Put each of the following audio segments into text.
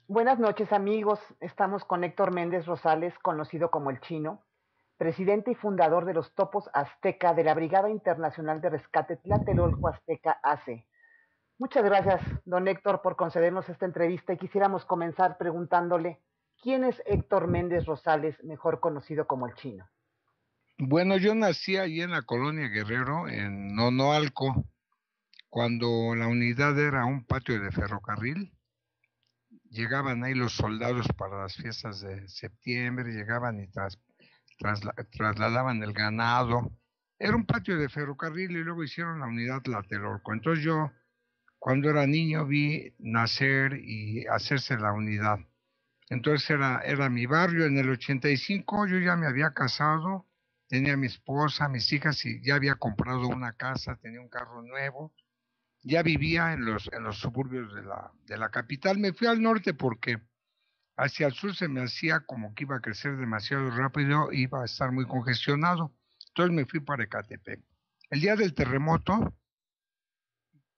Buenas noches amigos, estamos con Héctor Méndez Rosales, conocido como El Chino, presidente y fundador de los Topos Azteca de la Brigada Internacional de Rescate Tlatelolco Azteca AC. Muchas gracias, don Héctor, por concedernos esta entrevista y quisiéramos comenzar preguntándole, ¿quién es Héctor Méndez Rosales, mejor conocido como El Chino? Bueno, yo nací allí en la colonia Guerrero, en Nonoalco, cuando la unidad era un patio de ferrocarril. Llegaban ahí los soldados para las fiestas de septiembre, llegaban y trasladaban el ganado. Era un patio de ferrocarril y luego hicieron la unidad Tlatelolco. Entonces yo, cuando era niño, vi nacer y hacerse la unidad. Entonces era mi barrio. En el 85 yo ya me había casado, tenía mi esposa, mis hijas y ya había comprado una casa, tenía un carro nuevo, ya vivía en los suburbios de la capital. Me fui al norte porque hacia el sur se me hacía como que iba a crecer demasiado rápido, iba a estar muy congestionado. Entonces me fui para Ecatepec. El día del terremoto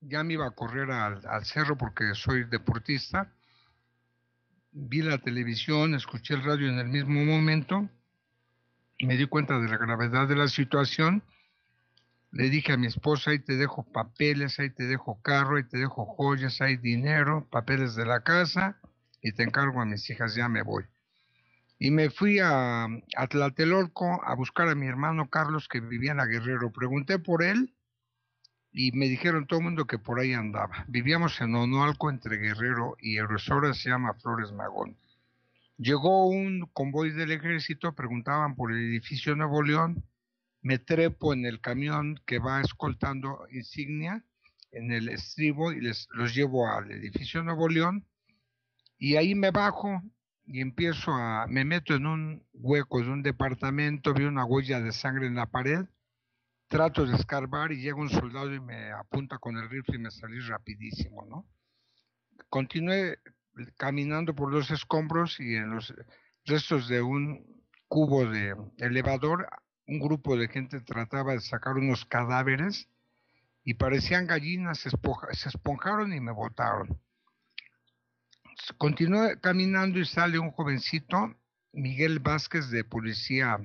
ya me iba a correr al cerro porque soy deportista. Vi la televisión, escuché el radio en el mismo momento, me di cuenta de la gravedad de la situación. Le dije a mi esposa, ahí te dejo papeles, ahí te dejo carro, ahí te dejo joyas, hay dinero, papeles de la casa, y te encargo a mis hijas, ya me voy. Y me fui a Tlatelolco a buscar a mi hermano Carlos, que vivía en la Guerrero. Pregunté por él y me dijeron todo el mundo que por ahí andaba. Vivíamos en Onoalco, entre Guerrero y Erosora, se llama Flores Magón. Llegó un convoy del ejército, preguntaban por el edificio Nuevo León, me trepo en el camión que va escoltando insignia en el estribo y los llevo al edificio Nuevo León y ahí me bajo y me meto en un hueco de un departamento, veo una huella de sangre en la pared, trato de escarbar y llega un soldado y me apunta con el rifle y me salí rapidísimo, ¿no? Continué caminando por los escombros y en los restos de un cubo de elevador, un grupo de gente trataba de sacar unos cadáveres y parecían gallinas, se esponjaron y me botaron. Continué caminando y sale un jovencito, Miguel Vázquez, de Policía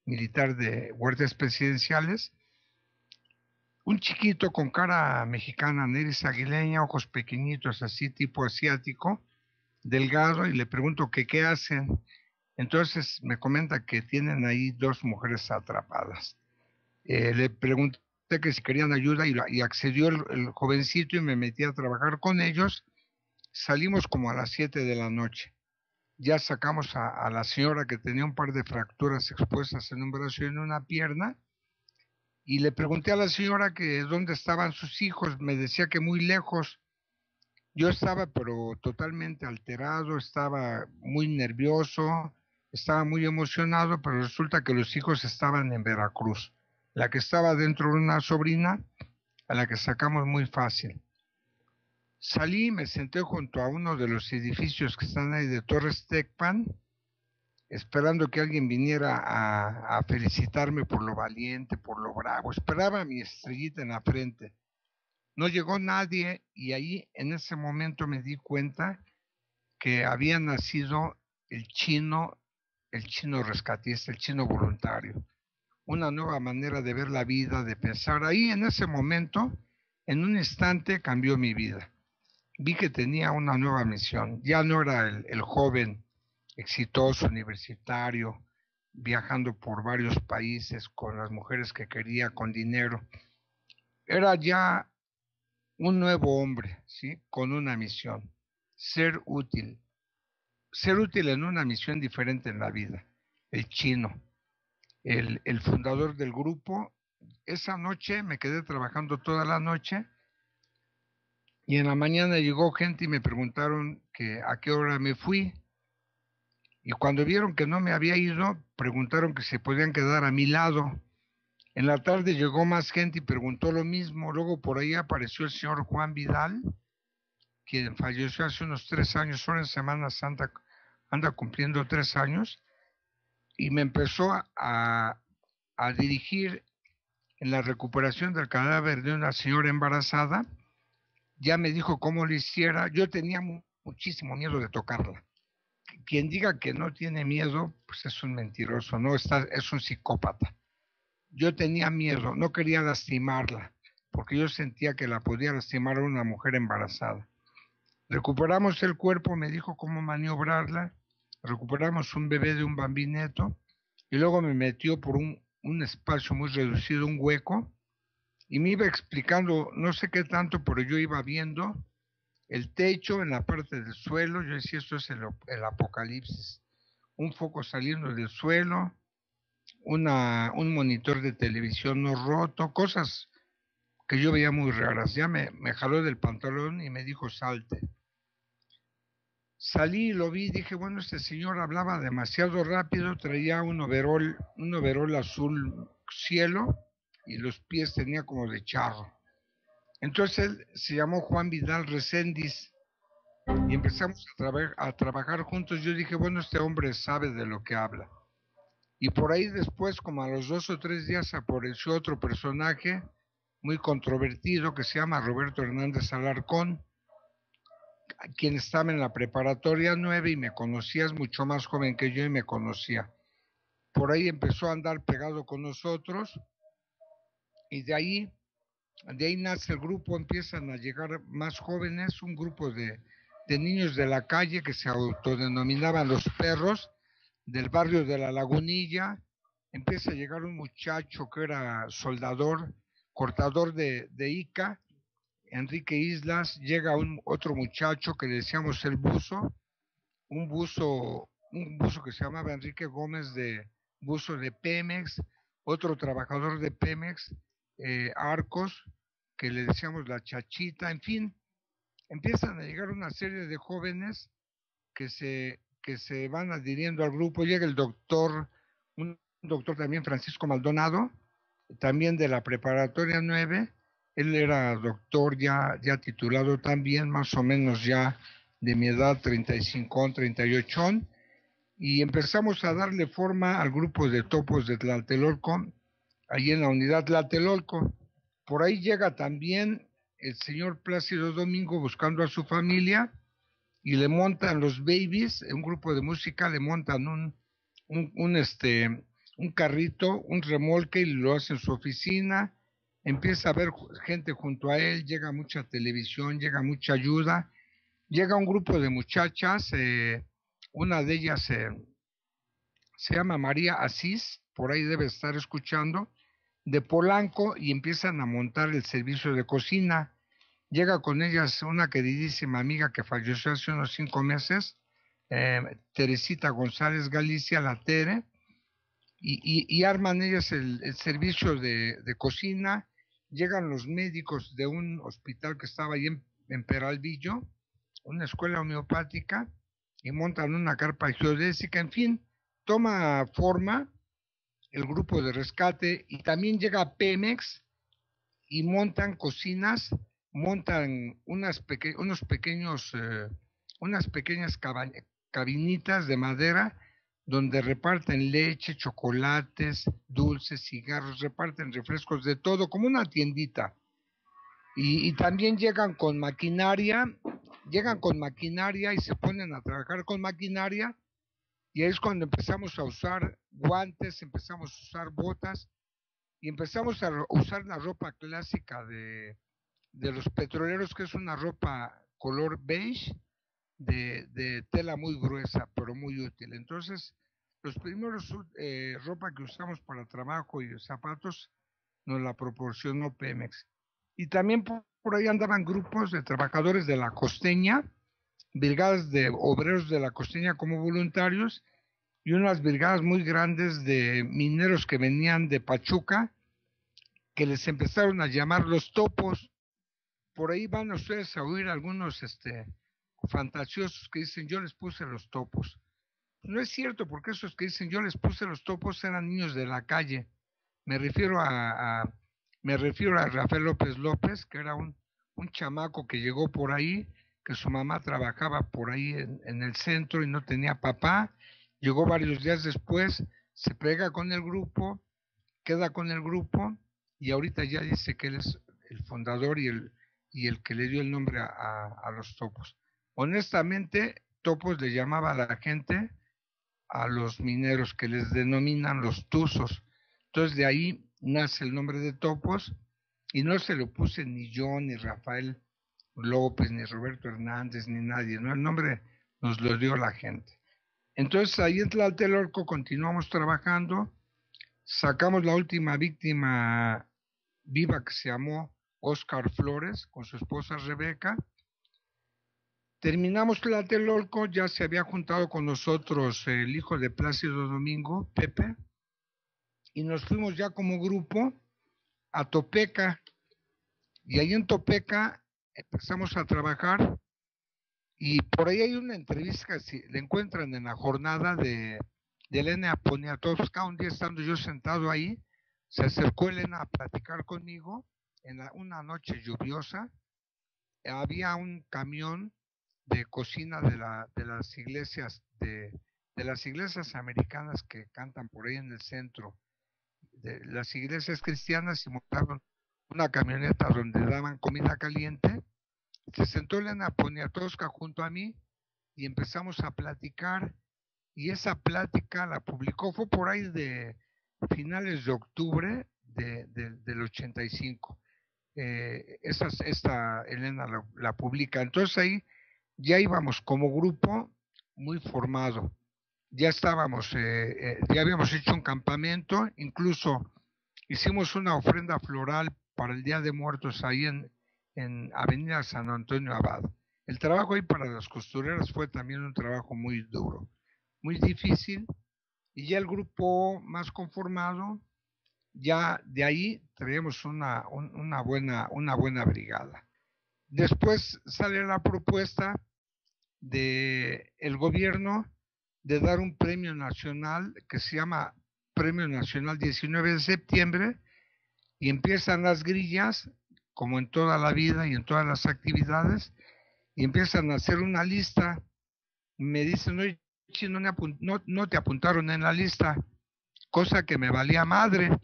Militar de Guardias Presidenciales, un chiquito con cara mexicana, nariz aguileña, ojos pequeñitos, así tipo asiático, delgado, y le pregunto que qué hacen. Entonces me comenta que tienen ahí dos mujeres atrapadas. Le pregunté que si querían ayuda y accedió el jovencito y me metí a trabajar con ellos. Salimos como a las 7 de la noche. Ya sacamos a la señora que tenía un par de fracturas expuestas en un brazo y en una pierna. Y le pregunté a la señora que dónde estaban sus hijos. Me decía que muy lejos. Yo estaba pero totalmente alterado, estaba muy nervioso, estaba muy emocionado, pero resulta que los hijos estaban en Veracruz. La que estaba dentro de una sobrina, a la que sacamos muy fácil. Salí y me senté junto a uno de los edificios que están ahí de Torres Tecpan, esperando que alguien viniera a felicitarme por lo valiente, por lo bravo. Esperaba mi estrellita en la frente. No llegó nadie y ahí en ese momento me di cuenta que había nacido el chino rescatista, el chino voluntario, una nueva manera de ver la vida, de pensar. Ahí en ese momento, en un instante cambió mi vida. Vi que tenía una nueva misión. Ya no era el joven exitoso universitario, viajando por varios países con las mujeres que quería, con dinero. Era ya un nuevo hombre, ¿sí? Con una misión, ser útil, ser útil en una misión diferente en la vida. El chino, el fundador del grupo. Esa noche me quedé trabajando toda la noche y en la mañana llegó gente y me preguntaron que a qué hora me fui. Y cuando vieron que no me había ido, preguntaron que se podían quedar a mi lado. En la tarde llegó más gente y preguntó lo mismo. Luego por ahí apareció el señor Juan Vidal, quien falleció hace unos 3 años, ahora en Semana Santa anda cumpliendo 3 años, y me empezó a dirigir en la recuperación del cadáver de una señora embarazada. Ya me dijo cómo lo hiciera. Yo tenía muchísimo miedo de tocarla. Quien diga que no tiene miedo, pues es un mentiroso, no es un psicópata. Yo tenía miedo, no quería lastimarla, porque yo sentía que la podía lastimar a una mujer embarazada. Recuperamos el cuerpo, me dijo cómo maniobrarla, recuperamos un bebé de un bambineto, y luego me metió por un espacio muy reducido, un hueco, y me iba explicando, no sé qué tanto, pero yo iba viendo el techo en la parte del suelo. Yo decía, esto es el apocalipsis. Un foco saliendo del suelo, un monitor de televisión no roto, cosas que yo veía muy raras. Ya me jaló del pantalón y me dijo, salte. Salí y lo vi, dije, bueno, este señor hablaba demasiado rápido, traía un overol azul cielo, y los pies tenía como de charro. Entonces él se llamó Juan Vidal Recendis y empezamos a trabajar juntos. Yo dije, bueno, este hombre sabe de lo que habla. Y por ahí después, como a los 2 o 3 días, apareció otro personaje muy controvertido que se llama Roberto Hernández Alarcón, quien estaba en la preparatoria 9 y me conocía, es mucho más joven que yo y me conocía. Por ahí empezó a andar pegado con nosotros y de ahí nace el grupo, empiezan a llegar más jóvenes, un grupo de niños de la calle que se autodenominaban los perros del barrio de La Lagunilla. Empieza a llegar un muchacho que era soldador, cortador de Ica, Enrique Islas. Llega otro muchacho que le decíamos el buzo, un buzo que se llamaba Enrique Gómez, de buzo de Pemex, otro trabajador de Pemex, Arcos, que le decíamos la Chachita. En fin, empiezan a llegar una serie de jóvenes que se van adhiriendo al grupo. Llega el doctor, un doctor también, Francisco Maldonado, también de la preparatoria 9. Él era doctor ya titulado también, más o menos ya de mi edad, 35, 38, y empezamos a darle forma al grupo de topos de Tlatelolco, ahí en la unidad Tlatelolco. Por ahí llega también el señor Plácido Domingo buscando a su familia, y le montan los Babies, un grupo de música, le montan un carrito, un remolque, y lo hacen en su oficina. Empieza a haber gente junto a él, llega mucha televisión, llega mucha ayuda, llega un grupo de muchachas, una de ellas se llama María Asís, por ahí debe estar escuchando, de Polanco, y empiezan a montar el servicio de cocina. Llega con ellas una queridísima amiga que falleció hace unos 5 meses, Teresita González Galicia, la Tere, y arman ellas el servicio de cocina. Llegan los médicos de un hospital que estaba ahí en Peralvillo, una escuela homeopática, y montan una carpa geodésica. En fin, toma forma el grupo de rescate, y también llega Pemex y montan cocinas, montan unas pequeñas cabinitas de madera donde reparten leche, chocolates, dulces, cigarros, reparten refrescos, de todo, como una tiendita. Y también llegan con maquinaria y se ponen a trabajar con maquinaria, y es cuando empezamos a usar guantes, empezamos a usar botas, y empezamos a usar la ropa clásica de los petroleros, que es una ropa color beige, de tela muy gruesa, pero muy útil. Entonces, los primeros ropa que usamos para trabajo y zapatos nos la proporcionó Pemex. Y también por ahí andaban grupos de trabajadores de la costeña, brigadas de obreros de la costeña como voluntarios, y unas brigadas muy grandes de mineros que venían de Pachuca, que les empezaron a llamar los topos. Por ahí van ustedes a oír algunos fantasiosos que dicen, yo les puse los topos. No es cierto, porque esos que dicen yo les puse los topos eran niños de la calle. Me refiero a Rafael López López, que era un chamaco que llegó por ahí, que su mamá trabajaba por ahí en el centro y no tenía papá. Llegó varios días después, se pega con el grupo, queda con el grupo y ahorita ya dice que él es el fundador y el que le dio el nombre a los topos. Honestamente, topos le llamaba a la gente a los mineros que les denominan los tuzos. Entonces de ahí nace el nombre de topos y no se lo puse ni yo, ni Rafael López, ni Roberto Hernández, ni nadie, ¿no? El nombre nos lo dio la gente. Entonces ahí en Tlatelolco continuamos trabajando, sacamos la última víctima viva que se llamó Oscar Flores con su esposa Rebeca. Terminamos Tlatelolco, ya se había juntado con nosotros el hijo de Plácido Domingo, Pepe, y nos fuimos ya como grupo a Topeca. Y ahí en Topeca empezamos a trabajar y por ahí hay una entrevista que si la encuentran en la jornada de Elena Poniatowska. Un día estando yo sentado ahí, se acercó Elena a platicar conmigo en una noche lluviosa. Había un camión de cocina de las iglesias de las iglesias americanas que cantan por ahí en el centro, de las iglesias cristianas, y montaron una camioneta donde daban comida caliente. Se sentó Elena Poniatowska junto a mí y empezamos a platicar, y esa plática la publicó, fue por ahí de finales de octubre del 85. Esta Elena la publica. Entonces ahí ya íbamos como grupo muy formado. Ya estábamos, ya habíamos hecho un campamento, incluso hicimos una ofrenda floral para el Día de Muertos ahí en Avenida San Antonio Abad. El trabajo ahí para las costureras fue también un trabajo muy duro, muy difícil, y ya el grupo más conformado, ya de ahí traíamos una buena brigada. Después sale la propuesta del gobierno de dar un premio nacional que se llama Premio Nacional 19 de septiembre, y empiezan las grillas, como en toda la vida y en todas las actividades, y empiezan a hacer una lista. Me dicen, oye, Chino, no te apuntaron en la lista, cosa que me valía madre,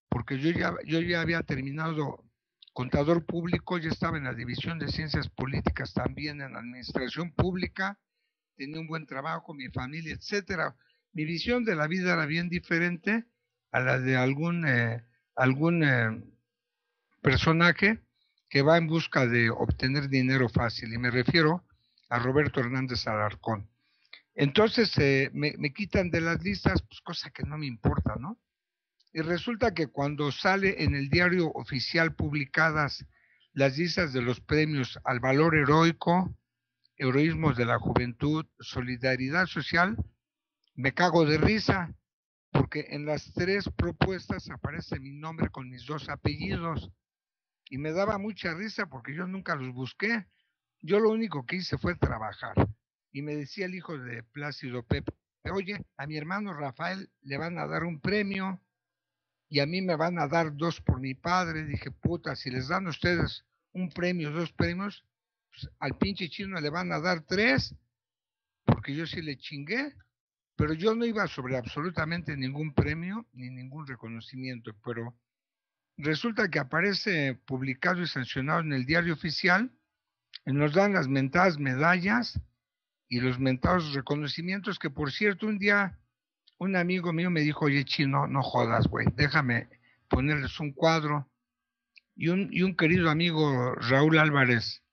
porque yo ya había terminado contador público, ya estaba en la división de ciencias políticas, también en administración pública, tenía un buen trabajo, mi familia, etcétera. Mi visión de la vida era bien diferente a la de algún personaje que va en busca de obtener dinero fácil, y me refiero a Roberto Hernández Alarcón. Entonces me quitan de las listas, pues cosa que no me importa, ¿no? Y resulta que cuando sale en el diario oficial publicadas las listas de los premios al valor heroico, heroísmos de la juventud, solidaridad social, me cago de risa, porque en las tres propuestas aparece mi nombre con mis dos apellidos, y me daba mucha risa porque yo nunca los busqué. Yo lo único que hice fue trabajar. Y me decía el hijo de Plácido, Pepe, oye, a mi hermano Rafael le van a dar un premio y a mí me van a dar dos por mi padre. Dije, puta, si les dan a ustedes un premio, dos premios, pues al pinche Chino le van a dar tres, porque yo sí le chingué. Pero yo no iba sobre absolutamente ningún premio ni ningún reconocimiento. Pero resulta que aparece publicado y sancionado en el diario oficial, y nos dan las mentadas medallas y los mentados reconocimientos, que por cierto un día un amigo mío me dijo, oye Chino, no jodas, güey, déjame ponerles un cuadro. Y un querido amigo, Raúl Álvarez,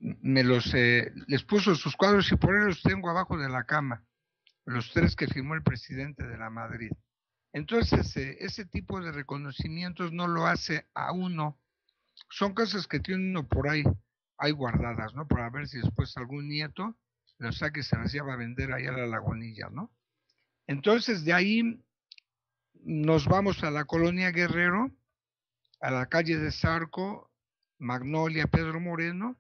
les puso sus cuadros, y por ahí los tengo abajo de la cama, los tres que firmó el presidente de la Madrid. Entonces, ese tipo de reconocimientos no lo hace a uno. Son cosas que tiene uno por ahí guardadas, ¿no? Para ver si después algún nieto los saque y se las lleva a vender allá a la Lagunilla, ¿no? Entonces, de ahí nos vamos a la colonia Guerrero, a la calle de Zarco, Magnolia, Pedro Moreno,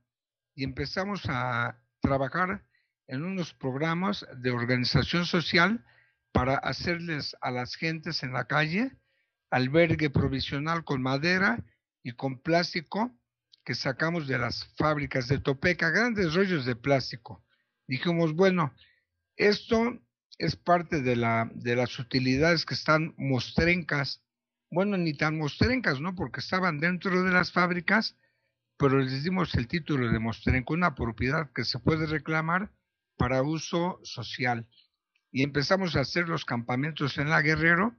y empezamos a trabajar en unos programas de organización social para hacerles a las gentes en la calle albergue provisional con madera y con plástico que sacamos de las fábricas de Topeca, grandes rollos de plástico. Dijimos, bueno, esto es parte de las utilidades que están mostrencas. Bueno, ni tan mostrencas, ¿no? Porque estaban dentro de las fábricas, pero les dimos el título de mostrenco, una propiedad que se puede reclamar para uso social. Y empezamos a hacer los campamentos en la Guerrero,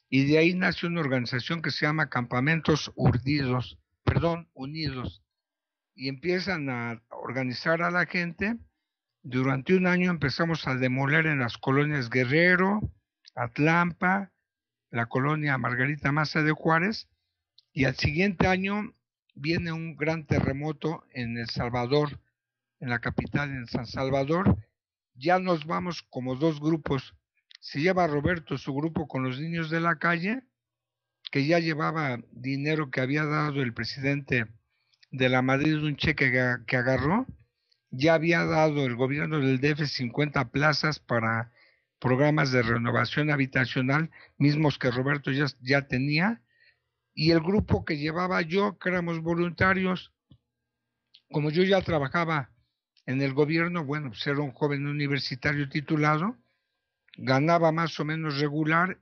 y de ahí nace una organización que se llama Campamentos Unidos, y empiezan a organizar a la gente. Durante un año empezamos a demoler en las colonias Guerrero, Atlampa, la colonia Margarita Maza de Juárez, y al siguiente año viene un gran terremoto en El Salvador, en la capital, en San Salvador. Ya nos vamos como dos grupos. Se lleva Roberto su grupo con los niños de la calle, que ya llevaba dinero que había dado el presidente de la Madrid, un cheque que agarró. Ya había dado el gobierno del DF 50 plazas para programas de renovación habitacional, mismos que Roberto ya tenía, y el grupo que llevaba yo, que éramos voluntarios, como yo ya trabajaba en el gobierno, bueno, pues era un joven universitario titulado, ganaba más o menos regular,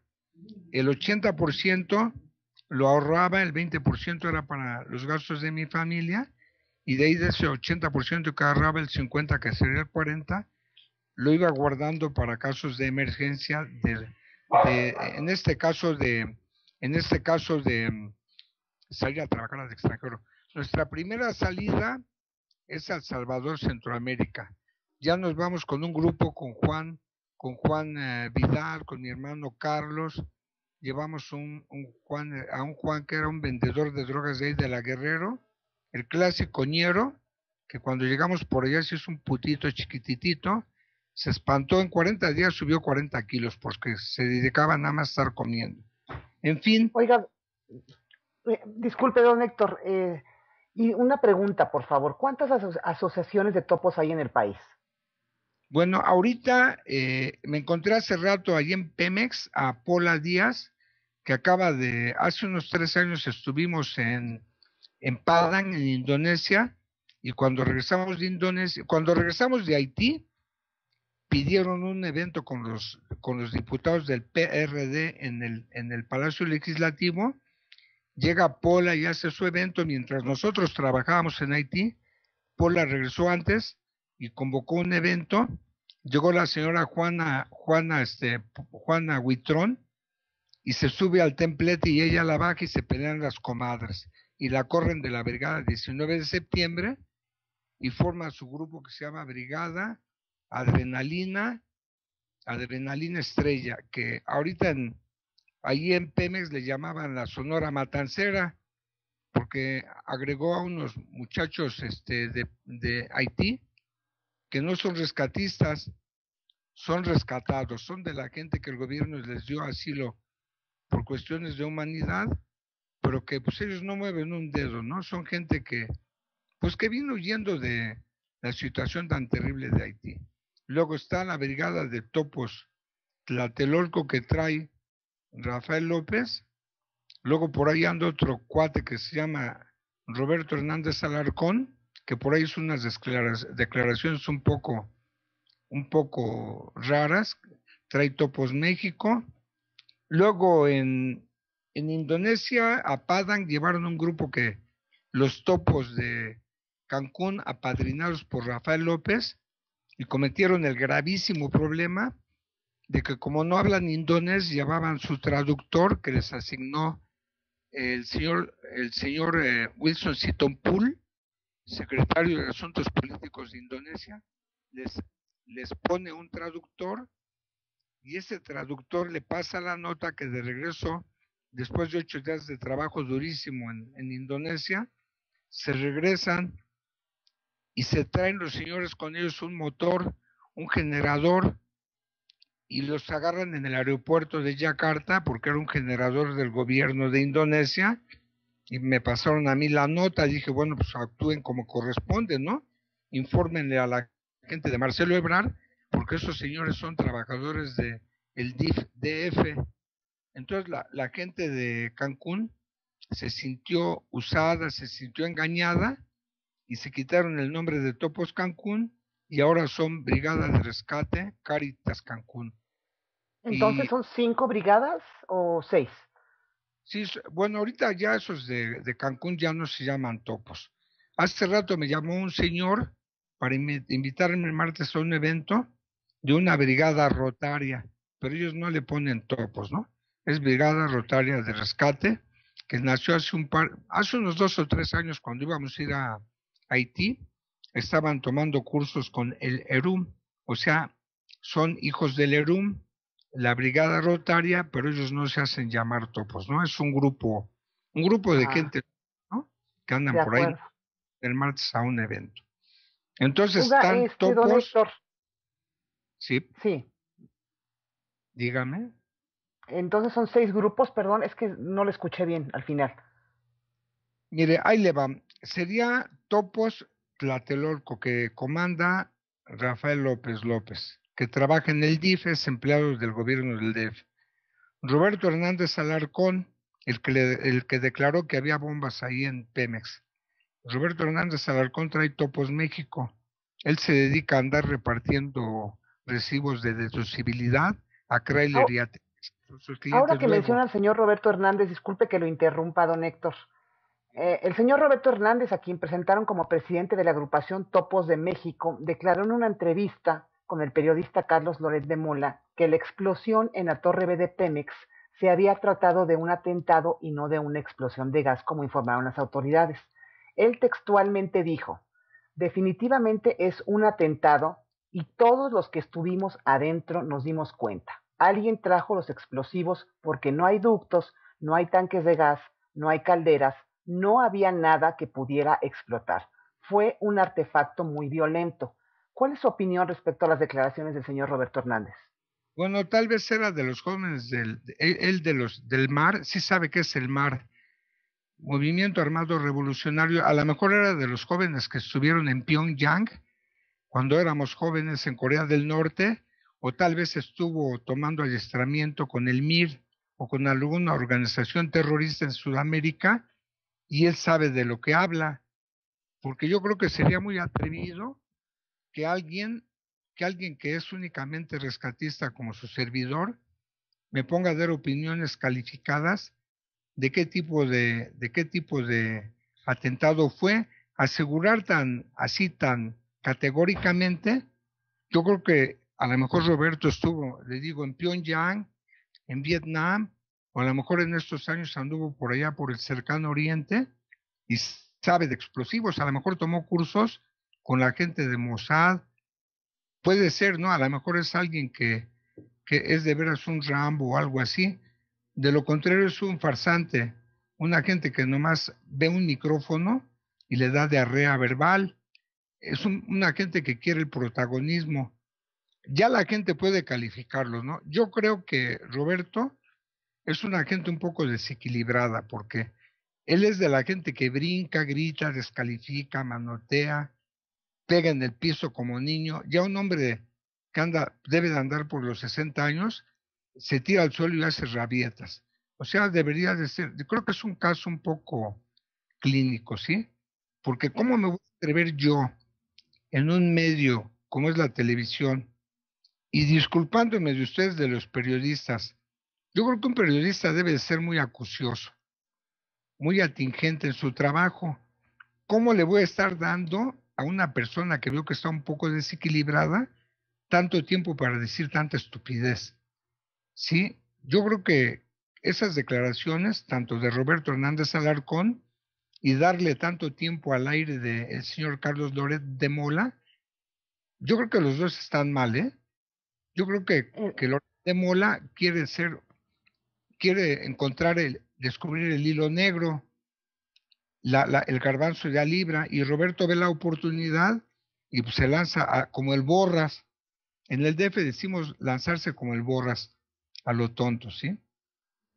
el 80% lo ahorraba, el 20% era para los gastos de mi familia, y de ahí de ese 80% que ahorraba, el 50%, que sería el 40%, lo iba guardando para casos de emergencia, en este caso de salir a trabajar al extranjero. Nuestra primera salida es a El Salvador, Centroamérica. Ya nos vamos con un grupo con Juan Vidal, con mi hermano Carlos. Llevamos a un Juan que era un vendedor de drogas de ahí de la Guerrero, el clásico ñero, que cuando llegamos por allá se hizo un putito chiquititito, se espantó, en 40 días subió 40 kilos porque se dedicaba nada más a estar comiendo. En fin. Oiga, disculpe, don Héctor, y una pregunta, por favor. ¿Cuántas asociaciones de topos hay en el país? Bueno, ahorita me encontré hace rato allí en Pemex a Pola Díaz, que hace unos 3 años estuvimos en Padang, en Indonesia, y cuando regresamos de Haití, pidieron un evento con los diputados del PRD en el Palacio Legislativo. Llega Pola y hace su evento mientras nosotros trabajábamos en Haití. Pola regresó antes y convocó un evento. Llegó la señora Juana Huitrón, y se sube al templete y ella la baja y se pelean las comadres y la corren de la brigada 19 de septiembre y forma su grupo que se llama Brigada Adrenalina, Adrenalina Estrella, que ahorita ahí en Pemex le llamaban la Sonora Matancera, porque agregó a unos muchachos de Haití que no son rescatistas, son rescatados, son de la gente que el gobierno les dio asilo por cuestiones de humanidad, pero que pues ellos no mueven un dedo, ¿no? Son gente que vino huyendo de la situación tan terrible de Haití. Luego está la brigada de topos Tlatelolco que trae Rafael López. Luego por ahí anda otro cuate que se llama Roberto Hernández Alarcón, que por ahí hizo unas declaraciones un poco raras. Trae Topos México. Luego en Indonesia, a Padang llevaron un grupo que los topos de Cancún, apadrinados por Rafael López, y cometieron el gravísimo problema de que como no hablan indonés, llevaban su traductor que les asignó el señor Wilson Sitompul, secretario de Asuntos Políticos de Indonesia, les, les pone un traductor, y ese traductor le pasa la nota que de regreso, después de 8 días de trabajo durísimo en Indonesia, se regresan y se traen los señores con ellos un motor, un generador, y los agarran en el aeropuerto de Yakarta porque era un generador del gobierno de Indonesia, y me pasaron a mí la nota. Dije, bueno, pues actúen como corresponde, ¿no? Infórmenle a la gente de Marcelo Ebrard, porque esos señores son trabajadores de el DF. Entonces la gente de Cancún se sintió usada, se sintió engañada, y se quitaron el nombre de Topos Cancún y ahora son Brigada de Rescate Caritas Cancún. Entonces, ¿son 5 brigadas o 6? Sí, bueno, ahorita ya esos de Cancún ya no se llaman topos. Hace rato me llamó un señor para invitarme el martes a un evento de una brigada rotaria, pero ellos no le ponen topos, ¿no? Es Brigada Rotaria de Rescate, que nació hace unos 2 o 3 años cuando íbamos a ir a Haití, estaban tomando cursos con el ERUM, o sea, son hijos del ERUM, la brigada rotaria, pero ellos no se hacen llamar topos, ¿no? Es un grupo de Ah, gente, ¿no? Que andan de por ahí acuerdo. el martes a un evento. Entonces Oiga, están don topos, Héctor, sí, sí, dígame. entonces son 6 grupos, perdón, es que no lo escuché bien al final. Mire, ahí le va. Sería Topos Tlatelolco, que comanda Rafael López López, que trabaja en el DIF, es empleado del gobierno del DIF. Roberto Hernández Alarcón, el que declaró que había bombas ahí en Pemex. Roberto Hernández Alarcón trae Topos México. Él se dedica a andar repartiendo recibos de deducibilidad a Chrysler y a sus Ahora clientes que luego. menciona al señor Roberto Hernández, disculpe que lo interrumpa, don Héctor. El señor Roberto Hernández, a quien presentaron como presidente de la agrupación Topos de México, declaró en una entrevista con el periodista Carlos Loret de Mola que la explosión en la Torre B de Pemex se había tratado de un atentado y no de una explosión de gas, como informaron las autoridades. Él textualmente dijo, definitivamente es un atentado y todos los que estuvimos adentro nos dimos cuenta. Alguien trajo los explosivos porque no hay ductos, no hay tanques de gas, no hay calderas, no había nada que pudiera explotar. Fue un artefacto muy violento. ¿Cuál es su opinión respecto a las declaraciones del señor Roberto Hernández? Bueno, tal vez era de los jóvenes él de los del MAR, sí sabe qué es el MAR, Movimiento Armado Revolucionario, a lo mejor era de los jóvenes que estuvieron en Pyongyang cuando éramos jóvenes en Corea del Norte, o tal vez estuvo tomando adiestramiento con el MIR o con alguna organización terrorista en Sudamérica, y él sabe de lo que habla, porque yo creo que sería muy atrevido que alguien, que alguien que es únicamente rescatista como su servidor, me ponga a dar opiniones calificadas de qué tipo de atentado fue, asegurar tan categóricamente. Yo creo que a lo mejor Roberto estuvo, le digo, en Pyongyang, en Vietnam, o a lo mejor en estos años anduvo por allá por el cercano oriente y sabe de explosivos, a lo mejor tomó cursos con la gente de Mossad, puede ser, ¿no? A lo mejor es alguien que es de veras un Rambo o algo así. De lo contrario es un farsante, una gente que nomás ve un micrófono y le da diarrea verbal. Es una gente que quiere el protagonismo. Ya la gente puede calificarlo, ¿no? Yo creo que Roberto es una gente un poco desequilibrada porque él es de la gente que brinca, grita, descalifica, manotea, pega en el piso como niño. Ya un hombre que debe de andar por los 60 años, se tira al suelo y hace rabietas. O sea, debería de ser, yo creo que es un caso un poco clínico, ¿sí? Porque ¿cómo me voy a atrever yo en un medio como es la televisión y disculpándome de ustedes de los periodistas? Yo creo que un periodista debe de ser muy acucioso, muy atingente en su trabajo. ¿Cómo le voy a estar dando a una persona que veo que está un poco desequilibrada tanto tiempo para decir tanta estupidez? Sí, yo creo que esas declaraciones, tanto de Roberto Hernández Alarcón y darle tanto tiempo al aire del señor Carlos Loret de Mola, yo creo que los dos están mal, ¿eh? Yo creo Eh, que Loret de Mola quiere encontrar descubrir el hilo negro, el garbanzo ya libra, y Roberto ve la oportunidad y pues se lanza como el borras. En el DF decimos lanzarse como el borras a lo tonto, ¿sí?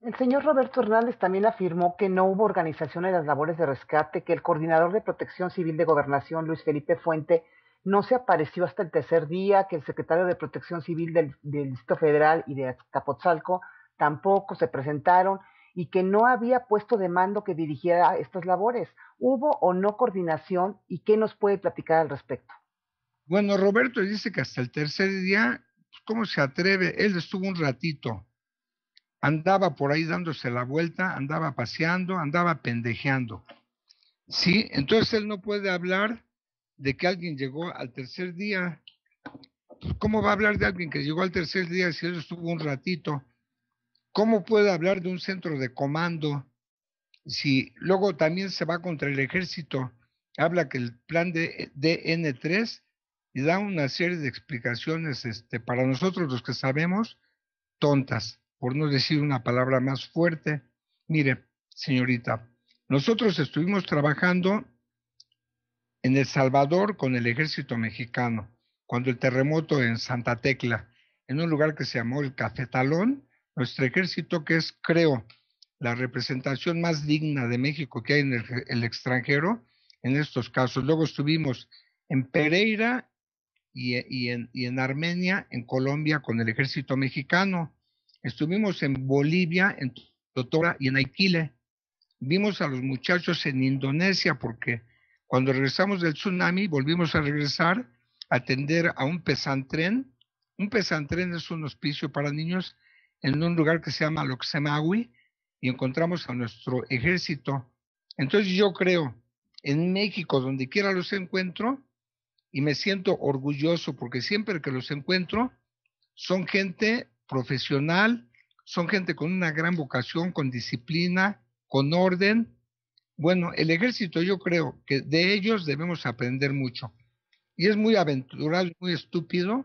el señor Roberto Hernández también afirmó que no hubo organización en las labores de rescate, que el coordinador de Protección Civil de Gobernación, Luis Felipe Fuente, no se apareció hasta el tercer día, que el secretario de Protección Civil del Distrito Federal y de Azcapotzalco tampoco se presentaron y que no había puesto de mando que dirigiera estas labores. ¿Hubo o no coordinación y qué nos puede platicar al respecto? Bueno, Roberto dice que hasta el tercer día ¿cómo se atreve? Él estuvo un ratito, andaba por ahí dándose la vuelta, andaba paseando, andaba pendejeando. Sí, entonces él no puede hablar de que alguien llegó al tercer día. ¿Cómo va a hablar de alguien que llegó al tercer día si él estuvo un ratito? ¿Cómo puede hablar de un centro de comando si luego también se va contra el ejército? Habla que el plan de DN3 y da una serie de explicaciones, para nosotros los que sabemos, tontas, por no decir una palabra más fuerte. Mire, señorita, nosotros estuvimos trabajando en El Salvador con el ejército mexicano, cuando el terremoto en Santa Tecla, en un lugar que se llamó el Cafetalón, nuestro ejército, que es, creo, la representación más digna de México que hay en el extranjero, en estos casos. Luego estuvimos en Pereira y en Armenia, en Colombia, con el ejército mexicano. Estuvimos en Bolivia, en Totora y en Aikile. Vimos a los muchachos en Indonesia porque cuando regresamos del tsunami volvimos a regresar a atender a un pesantren. Un pesantren es un hospicio para niños en un lugar que se llama Loxemawi y encontramos a nuestro ejército. Entonces yo creo, en México, donde quiera los encuentro, y me siento orgulloso porque siempre que los encuentro son gente profesional, son gente con una gran vocación, con disciplina, con orden. Bueno, el ejército yo creo que de ellos debemos aprender mucho. Y es muy aventurado y muy estúpido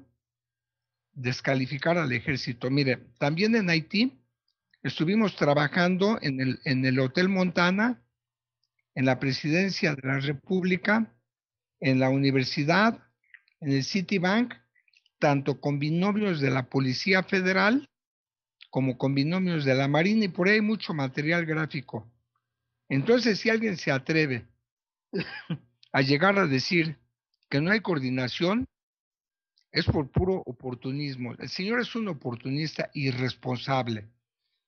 descalificar al ejército. Mire, también en Haití estuvimos trabajando en el Hotel Montana, en la Presidencia de la República, en la universidad, en el Citibank, tanto con binomios de la Policía Federal como con binomios de la Marina y por ahí hay mucho material gráfico. Entonces, si alguien se atreve a llegar a decir que no hay coordinación, es por puro oportunismo. El señor es un oportunista irresponsable,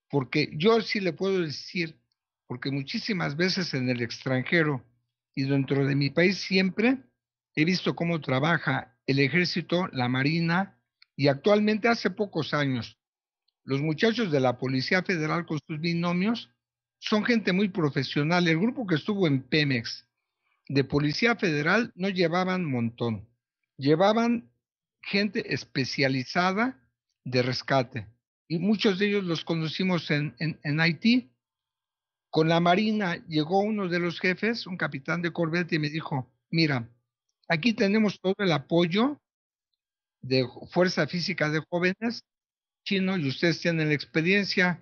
porque yo sí le puedo decir, porque muchísimas veces en el extranjero y dentro de mi país siempre he visto cómo trabaja el ejército, la marina y actualmente hace pocos años los muchachos de la Policía Federal con sus binomios son gente muy profesional. El grupo que estuvo en Pemex de Policía Federal no llevaban montón, llevaban gente especializada de rescate. Y muchos de ellos los conocimos en Haití. Con la Marina llegó uno de los jefes, un capitán de corbeta, y me dijo, mira, aquí tenemos todo el apoyo de Fuerza Física de Jóvenes chino y ustedes tienen la experiencia,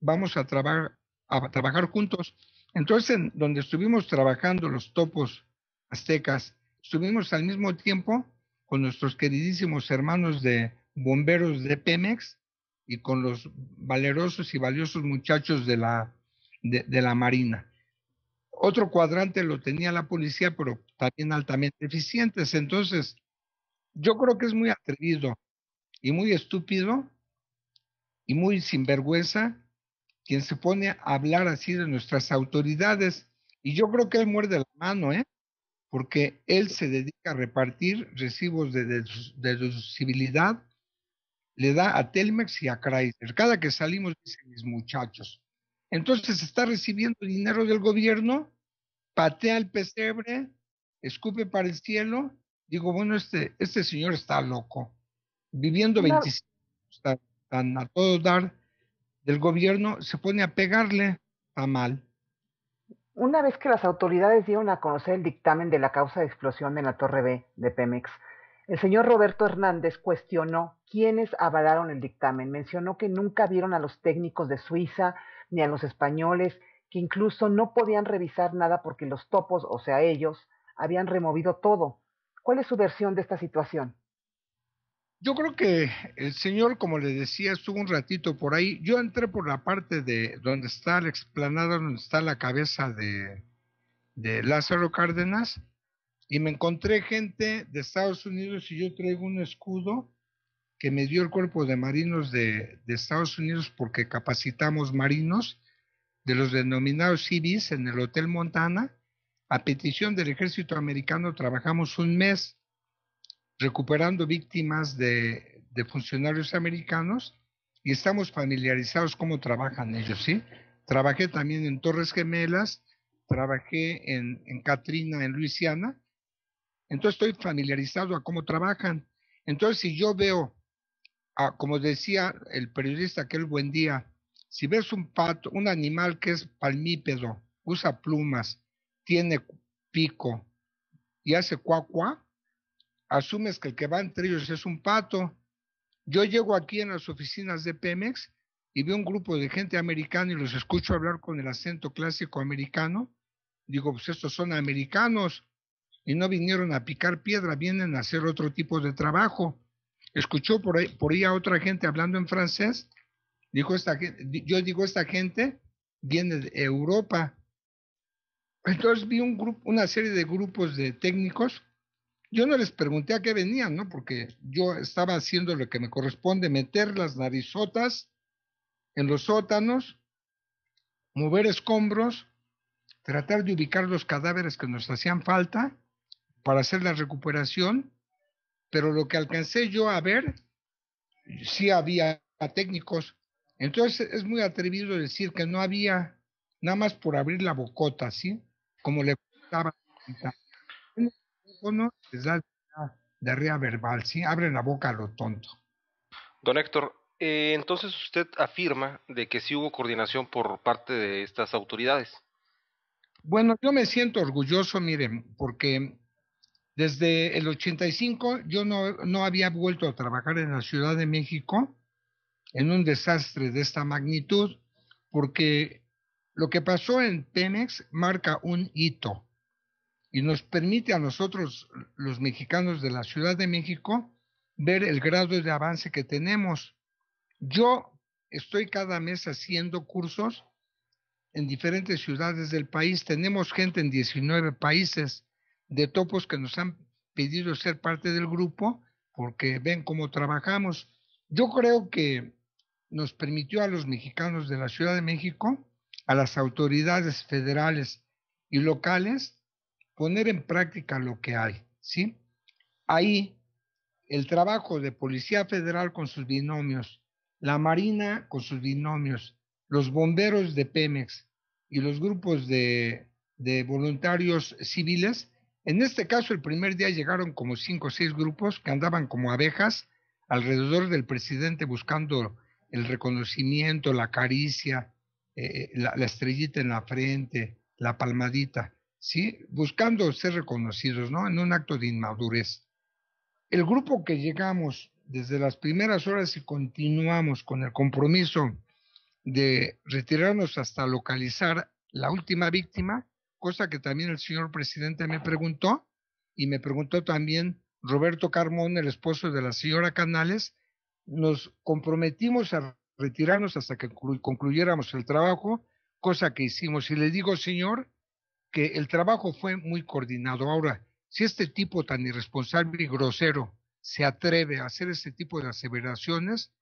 vamos a trabajar juntos. Entonces, en donde estuvimos trabajando los topos aztecas, estuvimos al mismo tiempo con nuestros queridísimos hermanos de bomberos de Pemex y con los valerosos y valiosos muchachos de la Marina. Otro cuadrante lo tenía la policía, pero también altamente eficientes. Entonces, yo creo que es muy atrevido y muy estúpido y muy sinvergüenza quien se pone a hablar así de nuestras autoridades. Y yo creo que él muerde la mano, ¿eh? Porque él se dedica a repartir recibos de deducibilidad, le da a Telmex y a Chrysler. Cada que salimos, dicen mis muchachos. Entonces está recibiendo dinero del gobierno, patea el pesebre, escupe para el cielo. Digo, bueno, este señor está loco. Viviendo Una, 25 años tan a todo dar del gobierno, se pone a pegarle a mal. una vez que las autoridades dieron a conocer el dictamen de la causa de explosión en la Torre B de Pemex, el señor Roberto Hernández cuestionó quiénes avalaron el dictamen. Mencionó que nunca vieron a los técnicos de Suiza ni a los españoles, que incluso no podían revisar nada porque los topos, o sea, ellos, habían removido todo. ¿Cuál es su versión de esta situación? Yo creo que el señor, como le decía, estuvo un ratito por ahí. Yo entré por la parte de donde está la explanada, donde está la cabeza de Lázaro Cárdenas, y me encontré gente de Estados Unidos y yo traigo un escudo que me dio el Cuerpo de Marinos de Estados Unidos porque capacitamos marinos de los denominados civis en el Hotel Montana. A petición del ejército americano trabajamos un mes recuperando víctimas de funcionarios americanos y estamos familiarizados cómo trabajan ellos, ¿sí? Trabajé también en Torres Gemelas, trabajé en Katrina, en Luisiana, entonces estoy familiarizado a cómo trabajan. Entonces, si yo veo, como decía el periodista aquel buen día, si ves un pato, un animal que es palmípedo, usa plumas, tiene pico y hace cuá cuá, asumes que el que va entre ellos es un pato. Yo llego aquí en las oficinas de Pemex y veo un grupo de gente americana y los escucho hablar con el acento clásico americano. Digo, pues estos son americanos y no vinieron a picar piedra, vienen a hacer otro tipo de trabajo. Escuchó por ahí a otra gente hablando en francés. Dijo yo digo, esta gente viene de Europa. Entonces vi una serie de grupos de técnicos. Yo no les pregunté a qué venían, ¿no? Porque yo estaba haciendo lo que me corresponde, meter las narizotas en los sótanos, mover escombros, tratar de ubicar los cadáveres que nos hacían falta para hacer la recuperación, pero lo que alcancé yo a ver, sí había técnicos. Entonces es muy atrevido decir que no había, nada más por abrir la bocota, ¿sí? Como le gustaba. En el teléfono les da diarrea verbal, ¿sí? Abren la boca a lo tonto. Don Héctor, entonces usted afirma de que sí hubo coordinación por parte de estas autoridades. Bueno, yo me siento orgulloso, miren, porque desde el 85 yo no había vuelto a trabajar en la Ciudad de México en un desastre de esta magnitud, porque lo que pasó en Pemex marca un hito y nos permite a nosotros, los mexicanos de la Ciudad de México, ver el grado de avance que tenemos. Yo estoy cada mes haciendo cursos en diferentes ciudades del país. Tenemos gente en 19 países de topos que nos han pedido ser parte del grupo porque ven cómo trabajamos. Yo creo que nos permitió a los mexicanos de la Ciudad de México, a las autoridades federales y locales, poner en práctica lo que hay, ¿sí? Ahí el trabajo de Policía Federal con sus binomios, la Marina con sus binomios, los bomberos de Pemex y los grupos de voluntarios civiles. En este caso, el primer día llegaron como 5 o 6 grupos que andaban como abejas alrededor del presidente buscando el reconocimiento, la caricia, la estrellita en la frente, la palmadita, ¿sí? Buscando ser reconocidos, ¿no? En un acto de inmadurez. El grupo que llegamos desde las primeras horas y continuamos con el compromiso de retirarnos hasta localizar la última víctima, cosa que también el señor presidente me preguntó, y me preguntó también Roberto Carmón, el esposo de la señora Canales. Nos comprometimos a retirarnos hasta que concluyéramos el trabajo, cosa que hicimos. Y le digo, señor, que el trabajo fue muy coordinado. Ahora, si este tipo tan irresponsable y grosero se atreve a hacer este tipo de aseveraciones,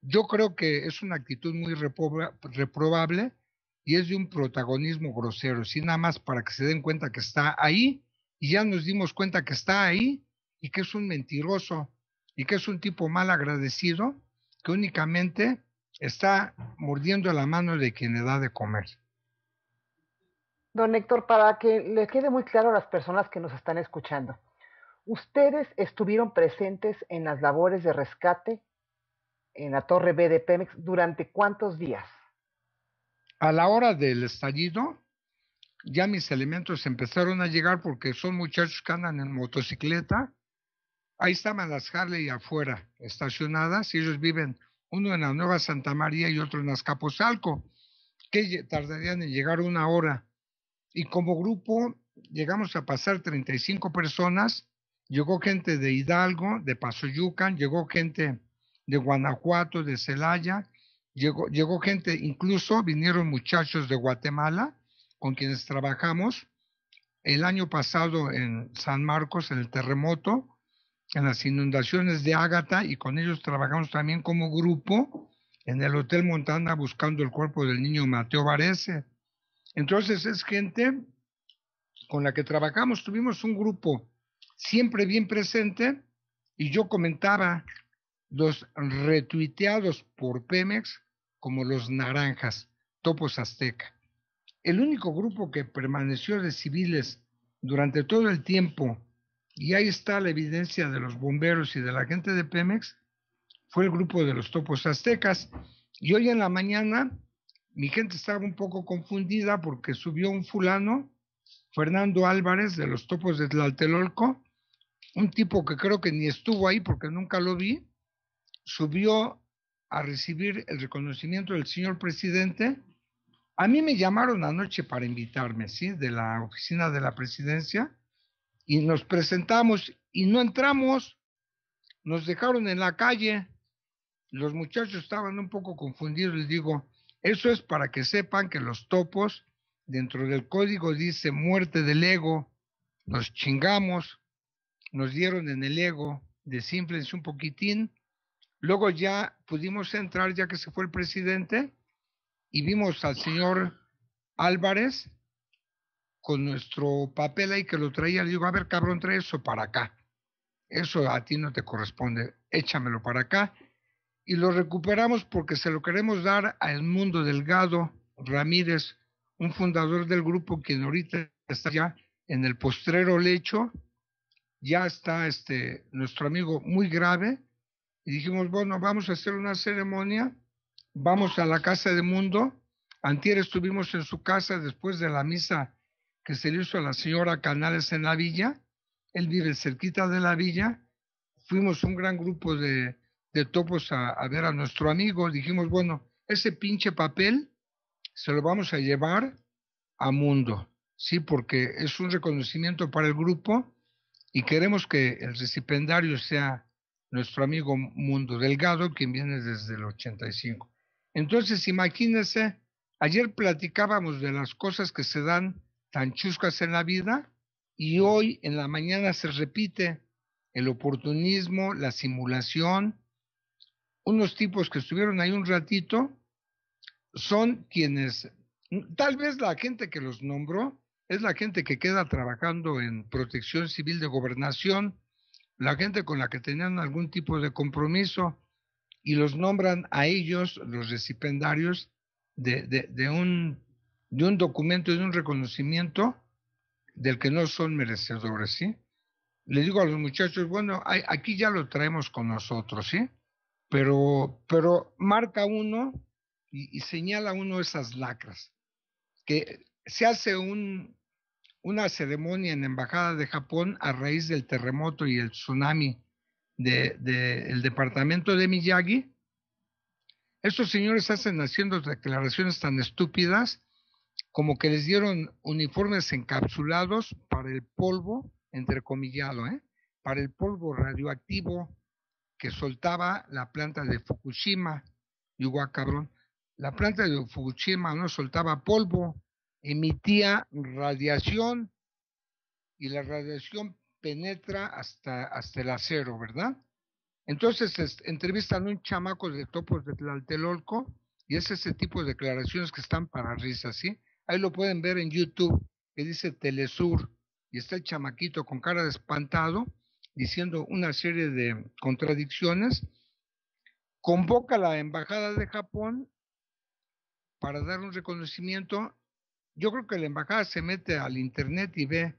yo creo que es una actitud muy reprobable y es de un protagonismo grosero, sí, nada más para que se den cuenta que está ahí y ya nos dimos cuenta que está ahí y que es un mentiroso y que es un tipo mal agradecido que únicamente está mordiendo la mano de quien le da de comer. Don Héctor, para que le quede muy claro a las personas que nos están escuchando, ¿ustedes estuvieron presentes en las labores de rescate en la Torre B de Pemex durante cuántos días? A la hora del estallido, ya mis elementos empezaron a llegar porque son muchachos que andan en motocicleta. Ahí estaban las Harley afuera, estacionadas, y ellos viven, uno en la Nueva Santa María y otro en Azcapotzalco, que tardarían en llegar 1 hora. Y como grupo llegamos a pasar 35 personas, llegó gente de Hidalgo, de Pasoyucan, llegó gente de Guanajuato, de Celaya, llegó gente, incluso vinieron muchachos de Guatemala, con quienes trabajamos el año pasado en San Marcos, en el terremoto, en las inundaciones de Ágata, y con ellos trabajamos también como grupo en el Hotel Montana buscando el cuerpo del niño Mateo Varese. Entonces es gente con la que trabajamos, tuvimos un grupo siempre bien presente, y yo comentaba, los retuiteados por Pemex como los naranjas, Topos Azteca. El único grupo que permaneció de civiles durante todo el tiempo, y ahí está la evidencia de los bomberos y de la gente de Pemex, fue el grupo de los Topos Aztecas. Y hoy en la mañana mi gente estaba un poco confundida porque subió un fulano, Fernando Álvarez, de los Topos de Tlatelolco, un tipo que creo que ni estuvo ahí porque nunca lo vi, subió a recibir el reconocimiento del señor presidente. A mí me llamaron anoche para invitarme, ¿sí? De la oficina de la presidencia, y nos presentamos y no entramos, nos dejaron en la calle. Los muchachos estaban un poco confundidos. Les digo, eso es para que sepan que los topos, dentro del código dice muerte del ego, nos chingamos, nos dieron en el ego, desínflense un poquitín. Luego ya pudimos entrar, ya que se fue el presidente, y vimos al señor Álvarez con nuestro papel ahí que lo traía. Le digo, a ver, cabrón, trae eso para acá. Eso a ti no te corresponde, échamelo para acá. Y lo recuperamos porque se lo queremos dar a Edmundo Delgado Ramírez, un fundador del grupo, quien ahorita está ya en el postrero lecho. Ya está nuestro amigo muy grave. Y dijimos, bueno, vamos a hacer una ceremonia, vamos a la casa de Mundo. Antier estuvimos en su casa después de la misa que se le hizo a la señora Canales en la villa. Él vive cerquita de la villa. Fuimos un gran grupo de topos a ver a nuestro amigo. Dijimos, bueno, ese pinche papel se lo vamos a llevar a Mundo, sí, porque es un reconocimiento para el grupo y queremos que el recipendario sea nuestro amigo Mundo Delgado, quien viene desde el 85. Entonces, imagínense, ayer platicábamos de las cosas que se dan tan chuscas en la vida y hoy en la mañana se repite el oportunismo, la simulación. Unos tipos que estuvieron ahí un ratito son quienes, tal vez la gente que los nombró, es la gente que queda trabajando en Protección Civil de Gobernación, la gente con la que tenían algún tipo de compromiso, y los nombran a ellos, los recipendarios, de un documento, de un reconocimiento del que no son merecedores, ¿sí? Le digo a los muchachos, bueno, aquí ya lo traemos con nosotros, ¿sí? Pero marca uno y señala uno esas lacras, que se hace una ceremonia en la Embajada de Japón a raíz del terremoto y el tsunami del departamento de Miyagi. Estos señores hacen haciendo declaraciones tan estúpidas como que les dieron uniformes encapsulados para el polvo, entrecomillado, para el polvo radioactivo que soltaba la planta de Fukushima. Digo, cabrón, la planta de Fukushima no soltaba polvo, emitía radiación y la radiación penetra hasta el acero, ¿verdad? Entonces entrevistan a un chamaco de Topos de Tlatelolco y es ese tipo de declaraciones que están para risas, ¿sí? Ahí lo pueden ver en YouTube, que dice Telesur, y está el chamaquito con cara de espantado diciendo una serie de contradicciones. Convoca a la Embajada de Japón para dar un reconocimiento. Yo creo que la embajada se mete al internet y ve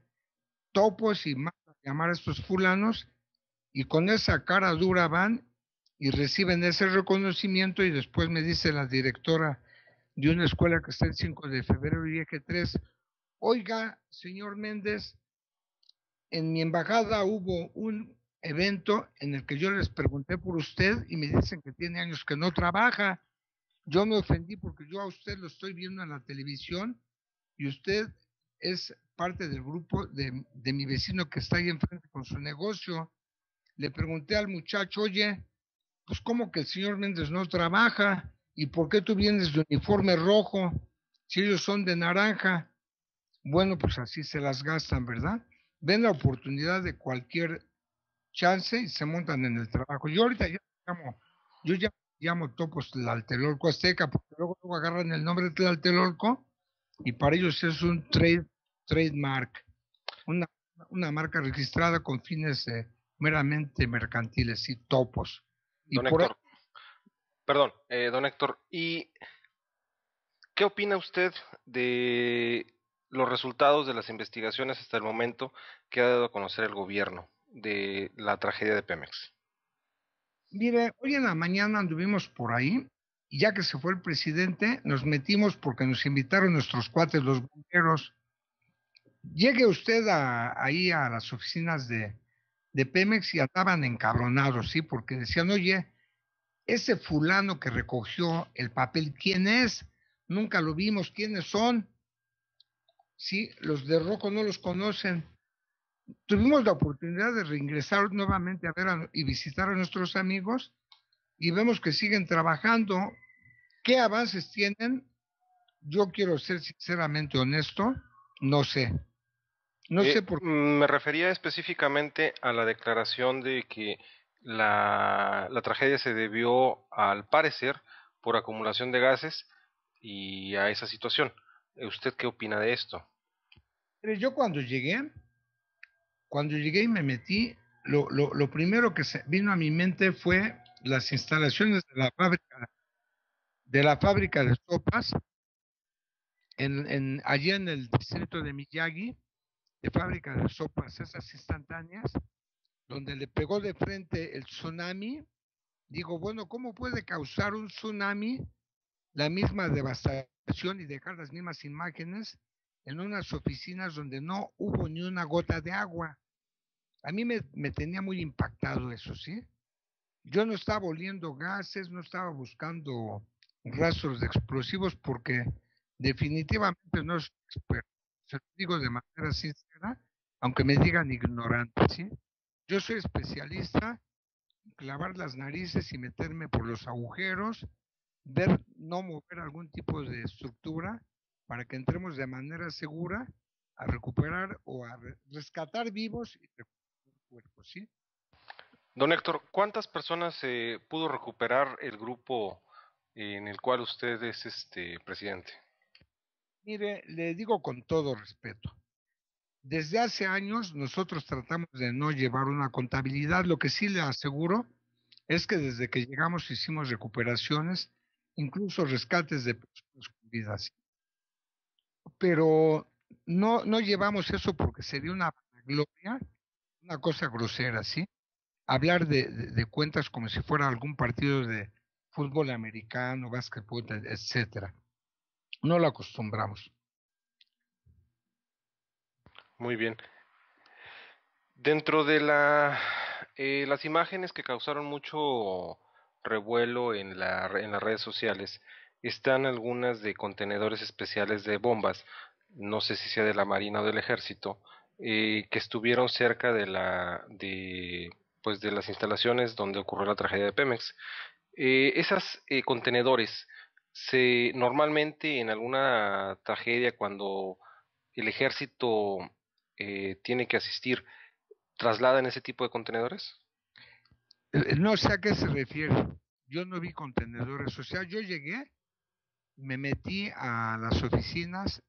topos y manda a llamar a estos fulanos y con esa cara dura van y reciben ese reconocimiento y después me dice la directora de una escuela que está el 5 de febrero y eje 3, oiga, señor Méndez, en mi embajada hubo un evento en el que yo les pregunté por usted y me dicen que tiene años que no trabaja. Yo me ofendí porque yo a usted lo estoy viendo en la televisión y usted es parte del grupo de mi vecino que está ahí enfrente con su negocio. Le pregunté al muchacho, oye, pues ¿cómo que el señor Méndez no trabaja? ¿Y por qué tú vienes de uniforme rojo si ellos son de naranja? Bueno, pues así se las gastan, ¿verdad? Ven la oportunidad de cualquier chance y se montan en el trabajo. Yo ahorita yo ya llamo topos Tlatelolco Azteca, porque luego agarran el nombre de Tlatelolco y para ellos es un trademark, una marca registrada con fines meramente mercantiles y topos. Y Don por ahí, Héctor, perdón, don Héctor, ¿y qué opina usted de los resultados de las investigaciones hasta el momento que ha dado a conocer el gobierno de la tragedia de Pemex? mire, hoy en la mañana anduvimos por ahí, y ya que se fue el presidente, nos metimos porque nos invitaron nuestros cuates, los bomberos. Llegue usted ahí a las oficinas de Pemex y estaban encabronados, ¿sí? Porque decían, oye, ese fulano que recogió el papel, ¿quién es? Nunca lo vimos, ¿quiénes son? Sí, los de rojo no los conocen. Tuvimos la oportunidad de reingresar nuevamente a ver y visitar a nuestros amigos y vemos que siguen trabajando. ¿Qué avances tienen? Yo quiero ser sinceramente honesto, no sé. No sé por qué. Me refería específicamente a la declaración de que la tragedia se debió, al parecer, por acumulación de gases y a esa situación. ¿Usted qué opina de esto? Yo cuando llegué y me metí, lo primero que se vino a mi mente fue las instalaciones de la fábrica de sopas allí en el distrito de Miyagi, de fábrica de sopas esas instantáneas, donde le pegó de frente el tsunami. Digo, bueno, ¿cómo puede causar un tsunami la misma devastación y dejar las mismas imágenes en unas oficinas donde no hubo ni una gota de agua? A mí me tenía muy impactado eso, ¿sí? Yo no estaba oliendo gases, no estaba buscando rastros de explosivos porque definitivamente no soy experto. Se lo digo de manera sincera, aunque me digan ignorante, ¿sí? Yo soy especialista en clavar las narices y meterme por los agujeros, ver no mover algún tipo de estructura para que entremos de manera segura a recuperar o a rescatar vivos y recuperar cuerpos, ¿sí? Don Héctor, ¿cuántas personas se pudo recuperar el grupo en el cual usted es presidente? Mire, le digo con todo respeto, desde hace años nosotros tratamos de no llevar una contabilidad. Lo que sí le aseguro es que desde que llegamos hicimos recuperaciones, incluso rescates de personas con vidas. Pero no llevamos eso porque sería una gloria, una cosa grosera, ¿sí? Hablar de cuentas como si fuera algún partido de fútbol americano, básquetbol, etcétera. No lo acostumbramos. Muy bien. Dentro de las imágenes que causaron mucho revuelo en las redes sociales, están algunas de contenedores especiales de bombas, no sé si sea de la Marina o del Ejército, que estuvieron cerca pues de las instalaciones donde ocurrió la tragedia de Pemex. Esas contenedores, normalmente en alguna tragedia cuando el ejército tiene que asistir, ¿trasladan ese tipo de contenedores? No sé a qué se refiere. Yo no vi contenedores. O sea, yo llegué, me metí a las oficinas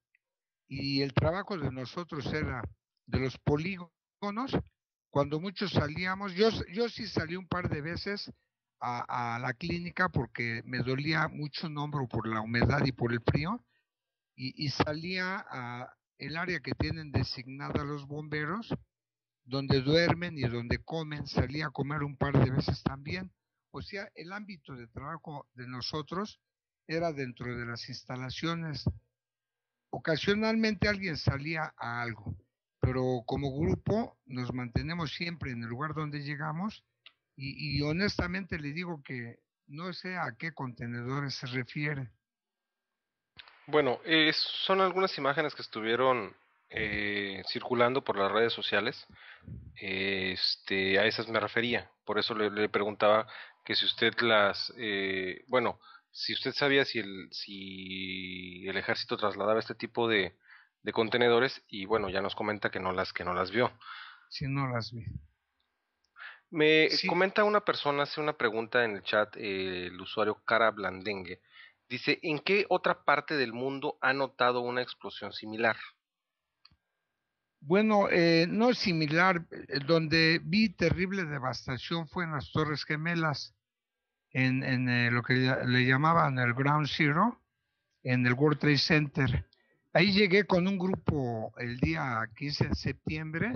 y el trabajo de nosotros era de los polígonos. Cuando muchos salíamos, yo sí salí un par de veces a la clínica porque me dolía mucho un hombro por la humedad y por el frío y salía a el área que tienen designada los bomberos donde duermen y donde comen, salí a comer un par de veces también. O sea, el ámbito de trabajo de nosotros era dentro de las instalaciones. Ocasionalmente alguien salía a algo, pero como grupo nos mantenemos siempre en el lugar donde llegamos y honestamente le digo que no sé a qué contenedores se refiere. Bueno, son algunas imágenes que estuvieron circulando por las redes sociales. A esas me refería. Por eso le preguntaba que si usted bueno, si usted sabía si el ejército trasladaba este tipo de contenedores y bueno, ya nos comenta que no las vio. Si no las vi. Me Sí, comenta una persona, hace una pregunta en el chat, el usuario Cara Blandengue. Dice, ¿en qué otra parte del mundo ha notado una explosión similar? bueno, no similar, donde vi terrible devastación fue en las Torres Gemelas. en lo que le llamaban el Ground Zero, en el World Trade Center. Ahí llegué con un grupo el día 15 de septiembre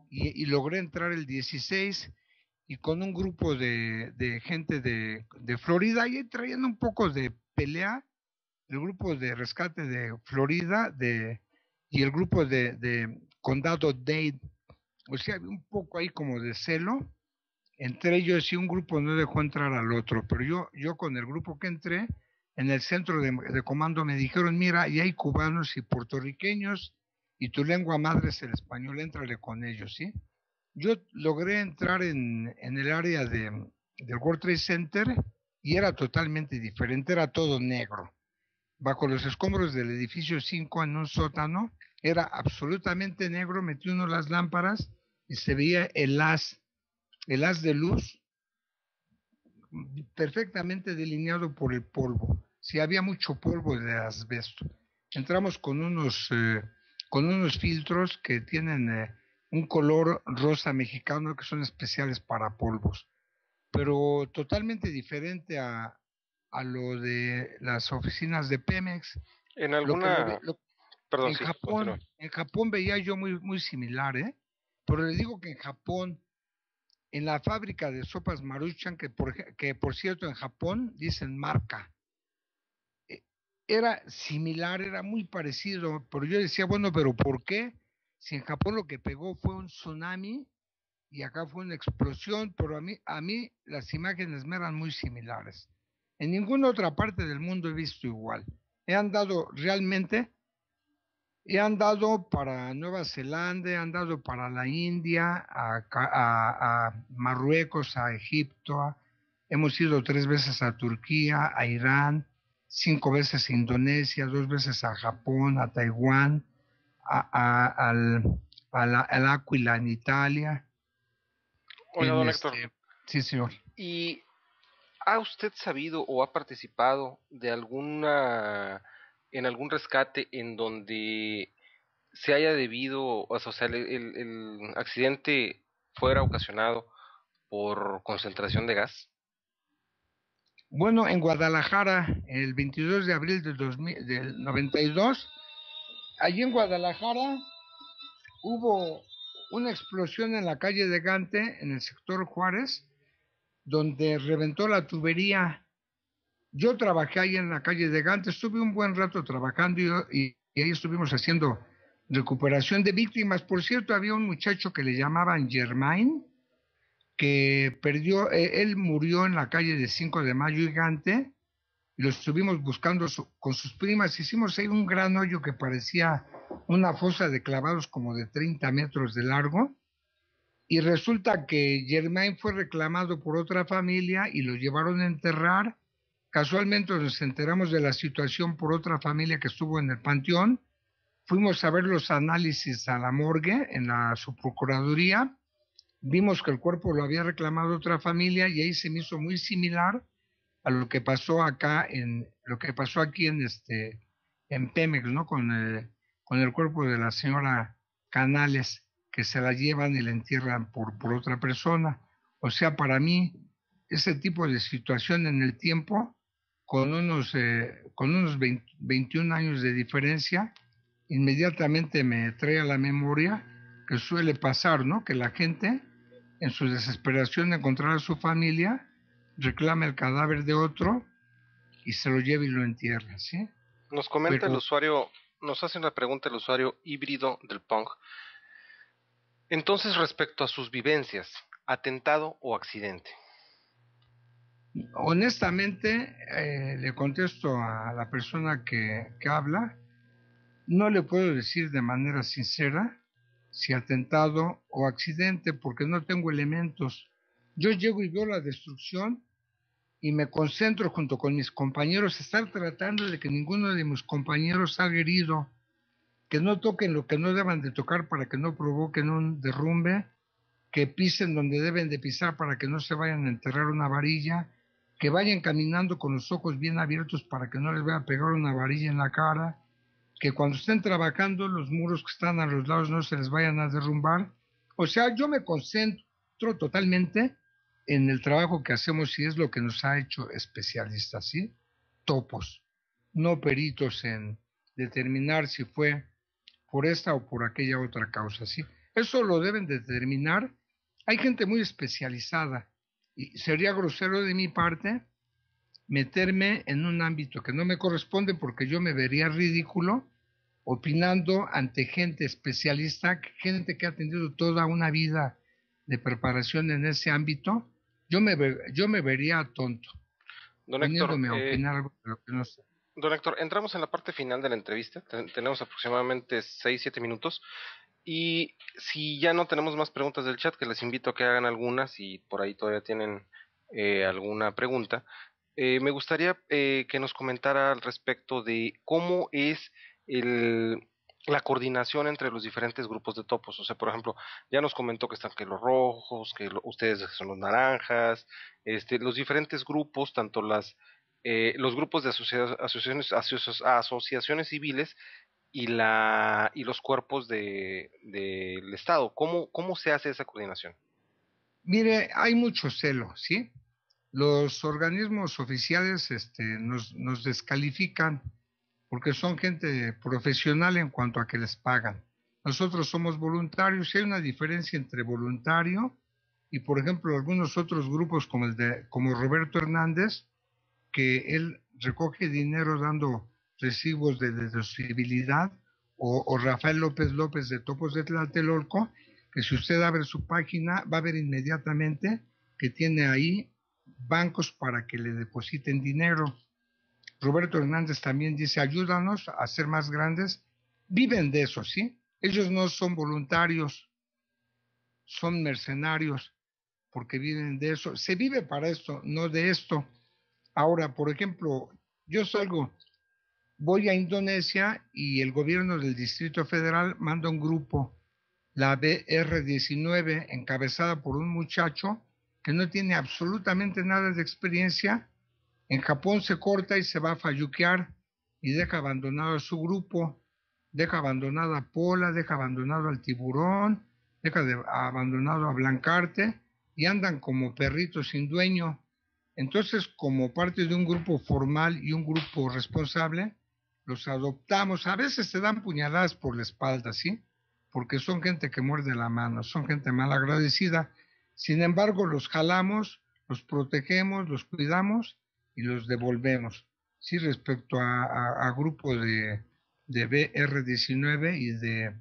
y logré entrar el 16 y con un grupo de gente de Florida, y traían un poco de pelea, el grupo de rescate de Florida y el grupo de Condado Dade. O sea, había un poco ahí como de celo entre ellos, y un grupo no dejó entrar al otro, pero yo con el grupo que entré, en el centro de comando me dijeron, mira, y hay cubanos y puertorriqueños, y tu lengua madre es el español, éntrale con ellos, ¿sí? Yo logré entrar en el área del World Trade Center y era totalmente diferente, era todo negro. Bajo los escombros del edificio 5 en un sótano, era absolutamente negro, metí uno las lámparas y se veía el haz de luz perfectamente delineado por el polvo. Si había mucho polvo de asbesto. Entramos con unos filtros que tienen un color rosa mexicano que son especiales para polvos, pero totalmente diferente a lo de las oficinas de Pemex. En Lo que alguna... Perdón, sí, continúa. En Japón veía yo muy similar, ¿eh? Pero le digo que en Japón, en la fábrica de sopas Maruchan, que por cierto en Japón dicen marca, era similar, era muy parecido, pero yo decía, bueno, pero ¿por qué? Si en Japón lo que pegó fue un tsunami y acá fue una explosión, pero a mí las imágenes me eran muy similares. En ninguna otra parte del mundo he visto igual. He andado realmente, he andado para Nueva Zelanda, he andado para la India, a Marruecos, a Egipto, hemos ido 3 veces a Turquía, a Irán, 5 veces a Indonesia, 2 veces a Japón, a Taiwán, al Aquila en Italia. Oiga, don Héctor, Sí, señor. ¿y ha usted sabido o ha participado de en algún rescate en donde se haya debido, o sea, el accidente fuera ocasionado por concentración de gas? Bueno, en Guadalajara, el 22 de abril del 92, allí en Guadalajara hubo una explosión en la calle de Gante, en el sector Juárez, donde reventó la tubería. Yo trabajé ahí en la calle de Gante, estuve un buen rato trabajando y ahí estuvimos haciendo recuperación de víctimas. Por cierto, había un muchacho que le llamaban Germain, que perdió, él murió en la calle de 5 de Mayo y Gante, y lo estuvimos buscando con sus primas. Hicimos ahí un gran hoyo que parecía una fosa de clavados como de 30 metros de largo, y resulta que Germain fue reclamado por otra familia y lo llevaron a enterrar. Casualmente nos enteramos de la situación por otra familia que estuvo en el panteón. Fuimos a ver los análisis a la morgue en la subprocuraduría. Vimos que el cuerpo lo había reclamado otra familia y ahí se me hizo muy similar a lo que pasó acá lo que pasó aquí en Pemex, ¿no? Con el cuerpo de la señora Canales, que se la llevan y la entierran por otra persona. O sea, para mí, ese tipo de situación en el tiempo, con unos 21 años de diferencia, inmediatamente me trae a la memoria que suele pasar, ¿no? Que la gente, en su desesperación de encontrar a su familia, reclama el cadáver de otro y se lo lleva y lo entierra, ¿sí? Nos comenta el Pero usuario, nos hace una pregunta el usuario híbrido del Pong. Entonces, respecto a sus vivencias, atentado o accidente. honestamente, le contesto a la persona que habla, no le puedo decir de manera sincera si atentado o accidente, porque no tengo elementos. Yo llego y veo la destrucción y me concentro junto con mis compañeros, estar tratando de que ninguno de mis compañeros salga herido, que no toquen lo que no deban de tocar para que no provoquen un derrumbe, que pisen donde deben de pisar para que no se vayan a enterrar una varilla, que vayan caminando con los ojos bien abiertos para que no les vaya a pegar una varilla en la cara, que cuando estén trabajando los muros que están a los lados no se les vayan a derrumbar. O sea, yo me concentro totalmente en el trabajo que hacemos y es lo que nos ha hecho especialistas, ¿sí? Topos, no peritos en determinar si fue por esta o por aquella otra causa, ¿sí? Eso lo deben determinar. Hay gente muy especializada y sería grosero de mi parte meterme en un ámbito que no me corresponde porque yo me vería ridículo opinando ante gente especialista, gente que ha tenido toda una vida de preparación en ese ámbito. Yo me vería tonto Don Héctor, poniéndome a opinar algo de lo que no sé. don Héctor, entramos en la parte final de la entrevista. Tenemos aproximadamente 6, 7 minutos. Y si ya no tenemos más preguntas del chat, que les invito a que hagan algunas y por ahí todavía tienen alguna pregunta, me gustaría que nos comentara al respecto de cómo es el, la coordinación entre los diferentes grupos de topos. O sea, por ejemplo, ya nos comentó que están que los rojos, que ustedes son los naranjas, los diferentes grupos, tanto los grupos de asociaciones civiles y los cuerpos del Estado. ¿Cómo se hace esa coordinación? Mire, hay mucho celo, ¿sí? Los organismos oficiales nos descalifican porque son gente profesional en cuanto a que les pagan. Nosotros somos voluntarios y hay una diferencia entre voluntario y, por ejemplo, algunos otros grupos como Roberto Hernández, que él recoge dinero dando recibos de deducibilidad, o Rafael López López de Topos de Tlatelolco, que si usted abre su página va a ver inmediatamente que tiene ahí bancos para que le depositen dinero. Roberto Hernández también dice, ayúdanos a ser más grandes. Viven de eso, ¿sí? Ellos no son voluntarios, son mercenarios, porque viven de eso. Se vive para esto, no de esto. Ahora, por ejemplo, yo voy a Indonesia y el gobierno del Distrito Federal manda un grupo, la BR-19, encabezada por un muchacho que no tiene absolutamente nada de experiencia. En Japón se corta y se va a falluquear y deja abandonado a su grupo, deja abandonado a Pola, deja abandonado al Tiburón, abandonado a Blancarte y andan como perritos sin dueño. Entonces, como parte de un grupo formal y un grupo responsable, los adoptamos. A veces se dan puñaladas por la espalda, ¿sí? Porque son gente que muerde la mano, son gente mal agradecida. Sin embargo, los jalamos, los protegemos, los cuidamos y los devolvemos. Sí, respecto a grupo de BR-19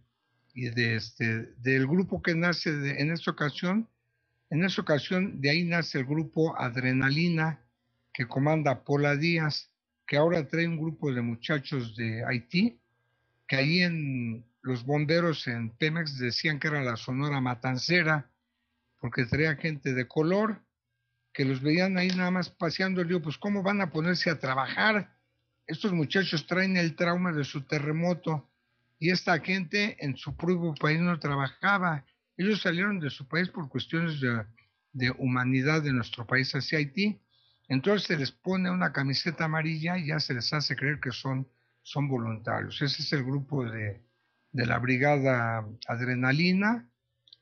del grupo que nace en esta ocasión de ahí nace el grupo Adrenalina que comanda Pola Díaz, que ahora trae un grupo de muchachos de Haití, que ahí en los bomberos en Pemex decían que era la Sonora Matancera, porque traía gente de color, que los veían ahí nada más paseando. Le digo, pues ¿cómo van a ponerse a trabajar? Estos muchachos traen el trauma de su terremoto y esta gente en su propio país no trabajaba. Ellos salieron de su país por cuestiones de humanidad de nuestro país hacia Haití. Entonces se les pone una camiseta amarilla y ya se les hace creer que son voluntarios. Ese es el grupo de la Brigada Adrenalina,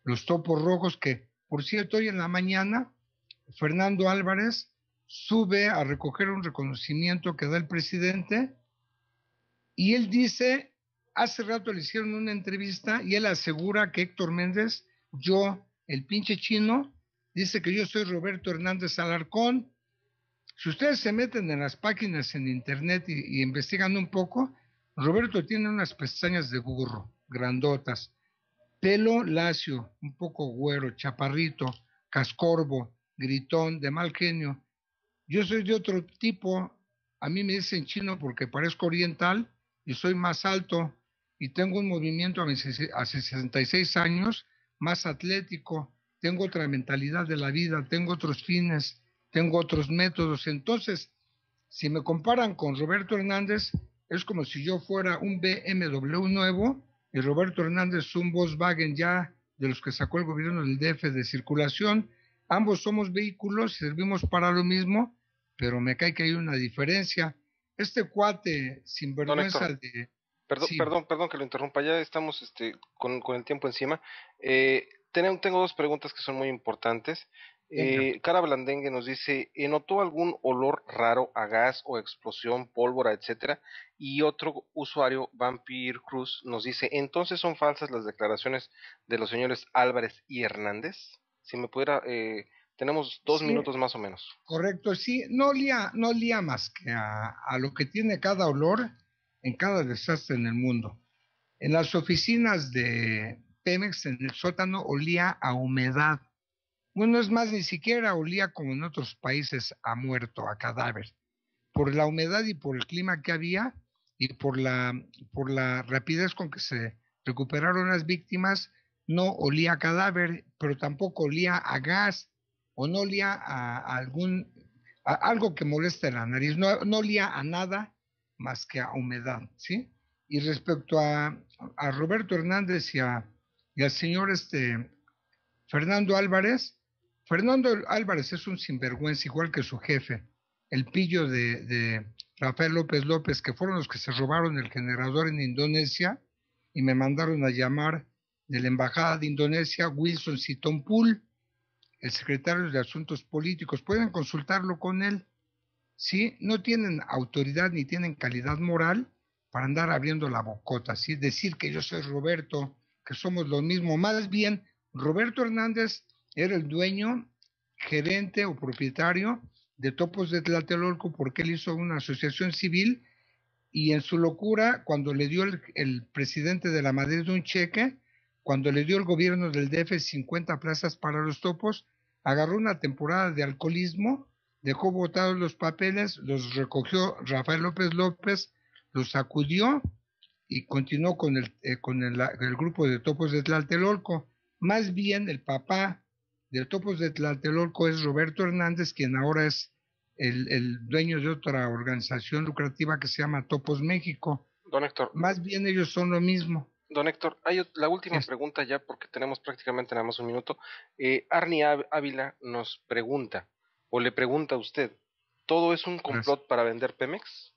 los Topos Rojos, que por cierto hoy en la mañana Fernando Álvarez sube a recoger un reconocimiento que da el presidente y él dice, hace rato le hicieron una entrevista y él asegura que Héctor Méndez, yo, el pinche chino, dice que yo soy Roberto Hernández Alarcón. Si ustedes se meten en las páginas en internet y investigan un poco, Roberto tiene unas pestañas de burro, grandotas, pelo lacio, un poco güero, chaparrito, cascorbo, gritón, de mal genio. Yo soy de otro tipo, a mí me dicen chino porque parezco oriental y soy más alto y tengo un movimiento a 66 años más atlético, tengo otra mentalidad de la vida, tengo otros fines, tengo otros métodos. Entonces, si me comparan con Roberto Hernández, es como si yo fuera un BMW nuevo y Roberto Hernández un Volkswagen ya de los que sacó el gobierno del DF de circulación. Ambos somos vehículos, servimos para lo mismo, pero me cae que hay una diferencia. Este cuate Don Héctor, sinvergüenza de... Sí, perdón que lo interrumpa, ya estamos con el tiempo encima. Tengo dos preguntas que son muy importantes. Venga. Cara Blandengue nos dice, ¿notó algún olor raro a gas o explosión, pólvora, etcétera? Y otro usuario, Vampire Cruz, nos dice, ¿entonces son falsas las declaraciones de los señores Álvarez y Hernández? Si me pudiera, tenemos 2 minutos Sí, más o menos. correcto, sí, no olía más que a lo que tiene cada olor en cada desastre en el mundo. En las oficinas de Pemex, en el sótano, olía a humedad. Bueno, es más, ni siquiera olía como en otros países a muerto, a cadáver. Por la humedad y por el clima que había y por la rapidez con que se recuperaron las víctimas, no olía a cadáver, pero tampoco olía a gas o no olía a algo que molesta la nariz, no olía a nada más que a humedad, ¿sí? Y respecto a Roberto Hernández y al señor Fernando Álvarez, Fernando Álvarez es un sinvergüenza igual que su jefe, el pillo de Rafael López López, que fueron los que se robaron el generador en Indonesia y me mandaron a llamar de la Embajada de Indonesia Wilson Sitompul, el secretario de Asuntos Políticos. Pueden consultarlo con él. ¿Sí? No tienen autoridad ni tienen calidad moral para andar abriendo la bocota, ¿sí? Decir que yo soy Roberto, que somos lo mismo. Más bien, Roberto Hernández era el dueño, gerente o propietario de Topos de Tlatelolco porque él hizo una asociación civil y en su locura, cuando le dio el presidente de la Madrid un cheque, cuando le dio el gobierno del DF 50 plazas para los topos, agarró una temporada de alcoholismo, dejó botados los papeles, los recogió Rafael López López, los sacudió y continuó con el grupo de topos de Tlatelolco. Más bien el papá de topos de Tlatelolco es Roberto Hernández, quien ahora es el dueño de otra organización lucrativa que se llama Topos México. Don Héctor, Más bien ellos son lo mismo. don Héctor, hay la última Es, pregunta ya porque tenemos prácticamente nada más un minuto. Arnie Ávila nos pregunta, o le pregunta a usted, ¿todo es un pues, complot para vender Pemex?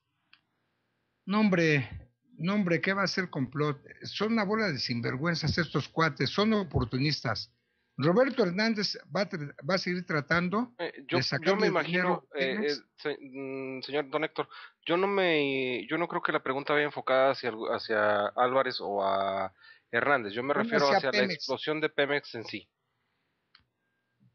no, hombre, ¿qué va a ser complot? Son una bola de sinvergüenzas estos cuates, son oportunistas. Roberto Hernández va a seguir tratando de Yo me sacarle dinero imagino, a Pemex. señor Don Héctor, yo no creo que la pregunta vaya enfocada hacia Álvarez o a Hernández. Yo me Bueno, refiero hacia hacia la Pemex. explosión de Pemex en sí.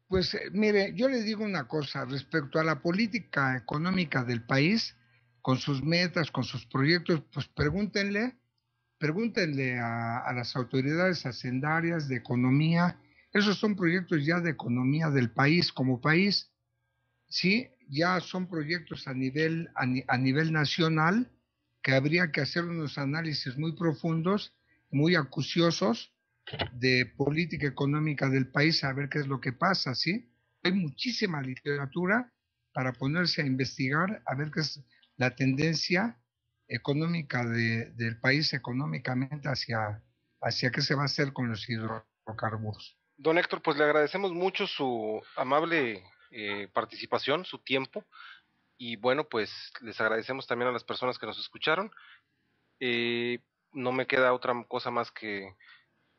Pues mire, yo le digo una cosa respecto a la política económica del país, con sus metas, con sus proyectos, pues pregúntenle a las autoridades hacendarias de economía, esos son proyectos ya de economía del país como país, sí, ya son proyectos a nivel nacional que habría que hacer unos análisis muy profundos, muy acuciosos de política económica del país, a ver qué es lo que pasa, ¿sí? Hay muchísima literatura para ponerse a investigar, a ver qué es la tendencia económica del país económicamente hacia qué se va a hacer con los hidrocarburos. Don Héctor, pues le agradecemos mucho su amable participación, su tiempo, y bueno, pues les agradecemos también a las personas que nos escucharon. Eh, no me queda otra cosa más que,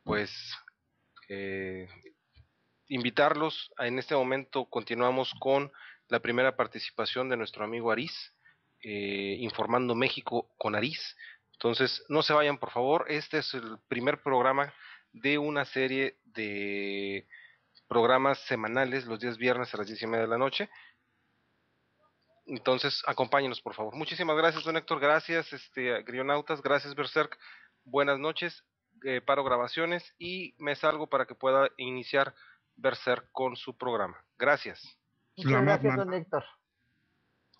pues, eh, invitarlos. En este momento continuamos con la primera participación de nuestro amigo Aris, informando México con Aris. Entonces, no se vayan, por favor. Este es el primer programa de una serie de programas semanales los días viernes a las 10:30 de la noche. Entonces, acompáñenos, por favor. Muchísimas gracias, don Héctor. Gracias, Grionautas. Gracias, Berserk. Buenas noches. Paro grabaciones y me salgo para que pueda iniciar Berserk con su programa. Gracias. Muchas Slamat gracias, malam. don Héctor.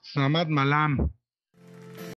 Slamat malam.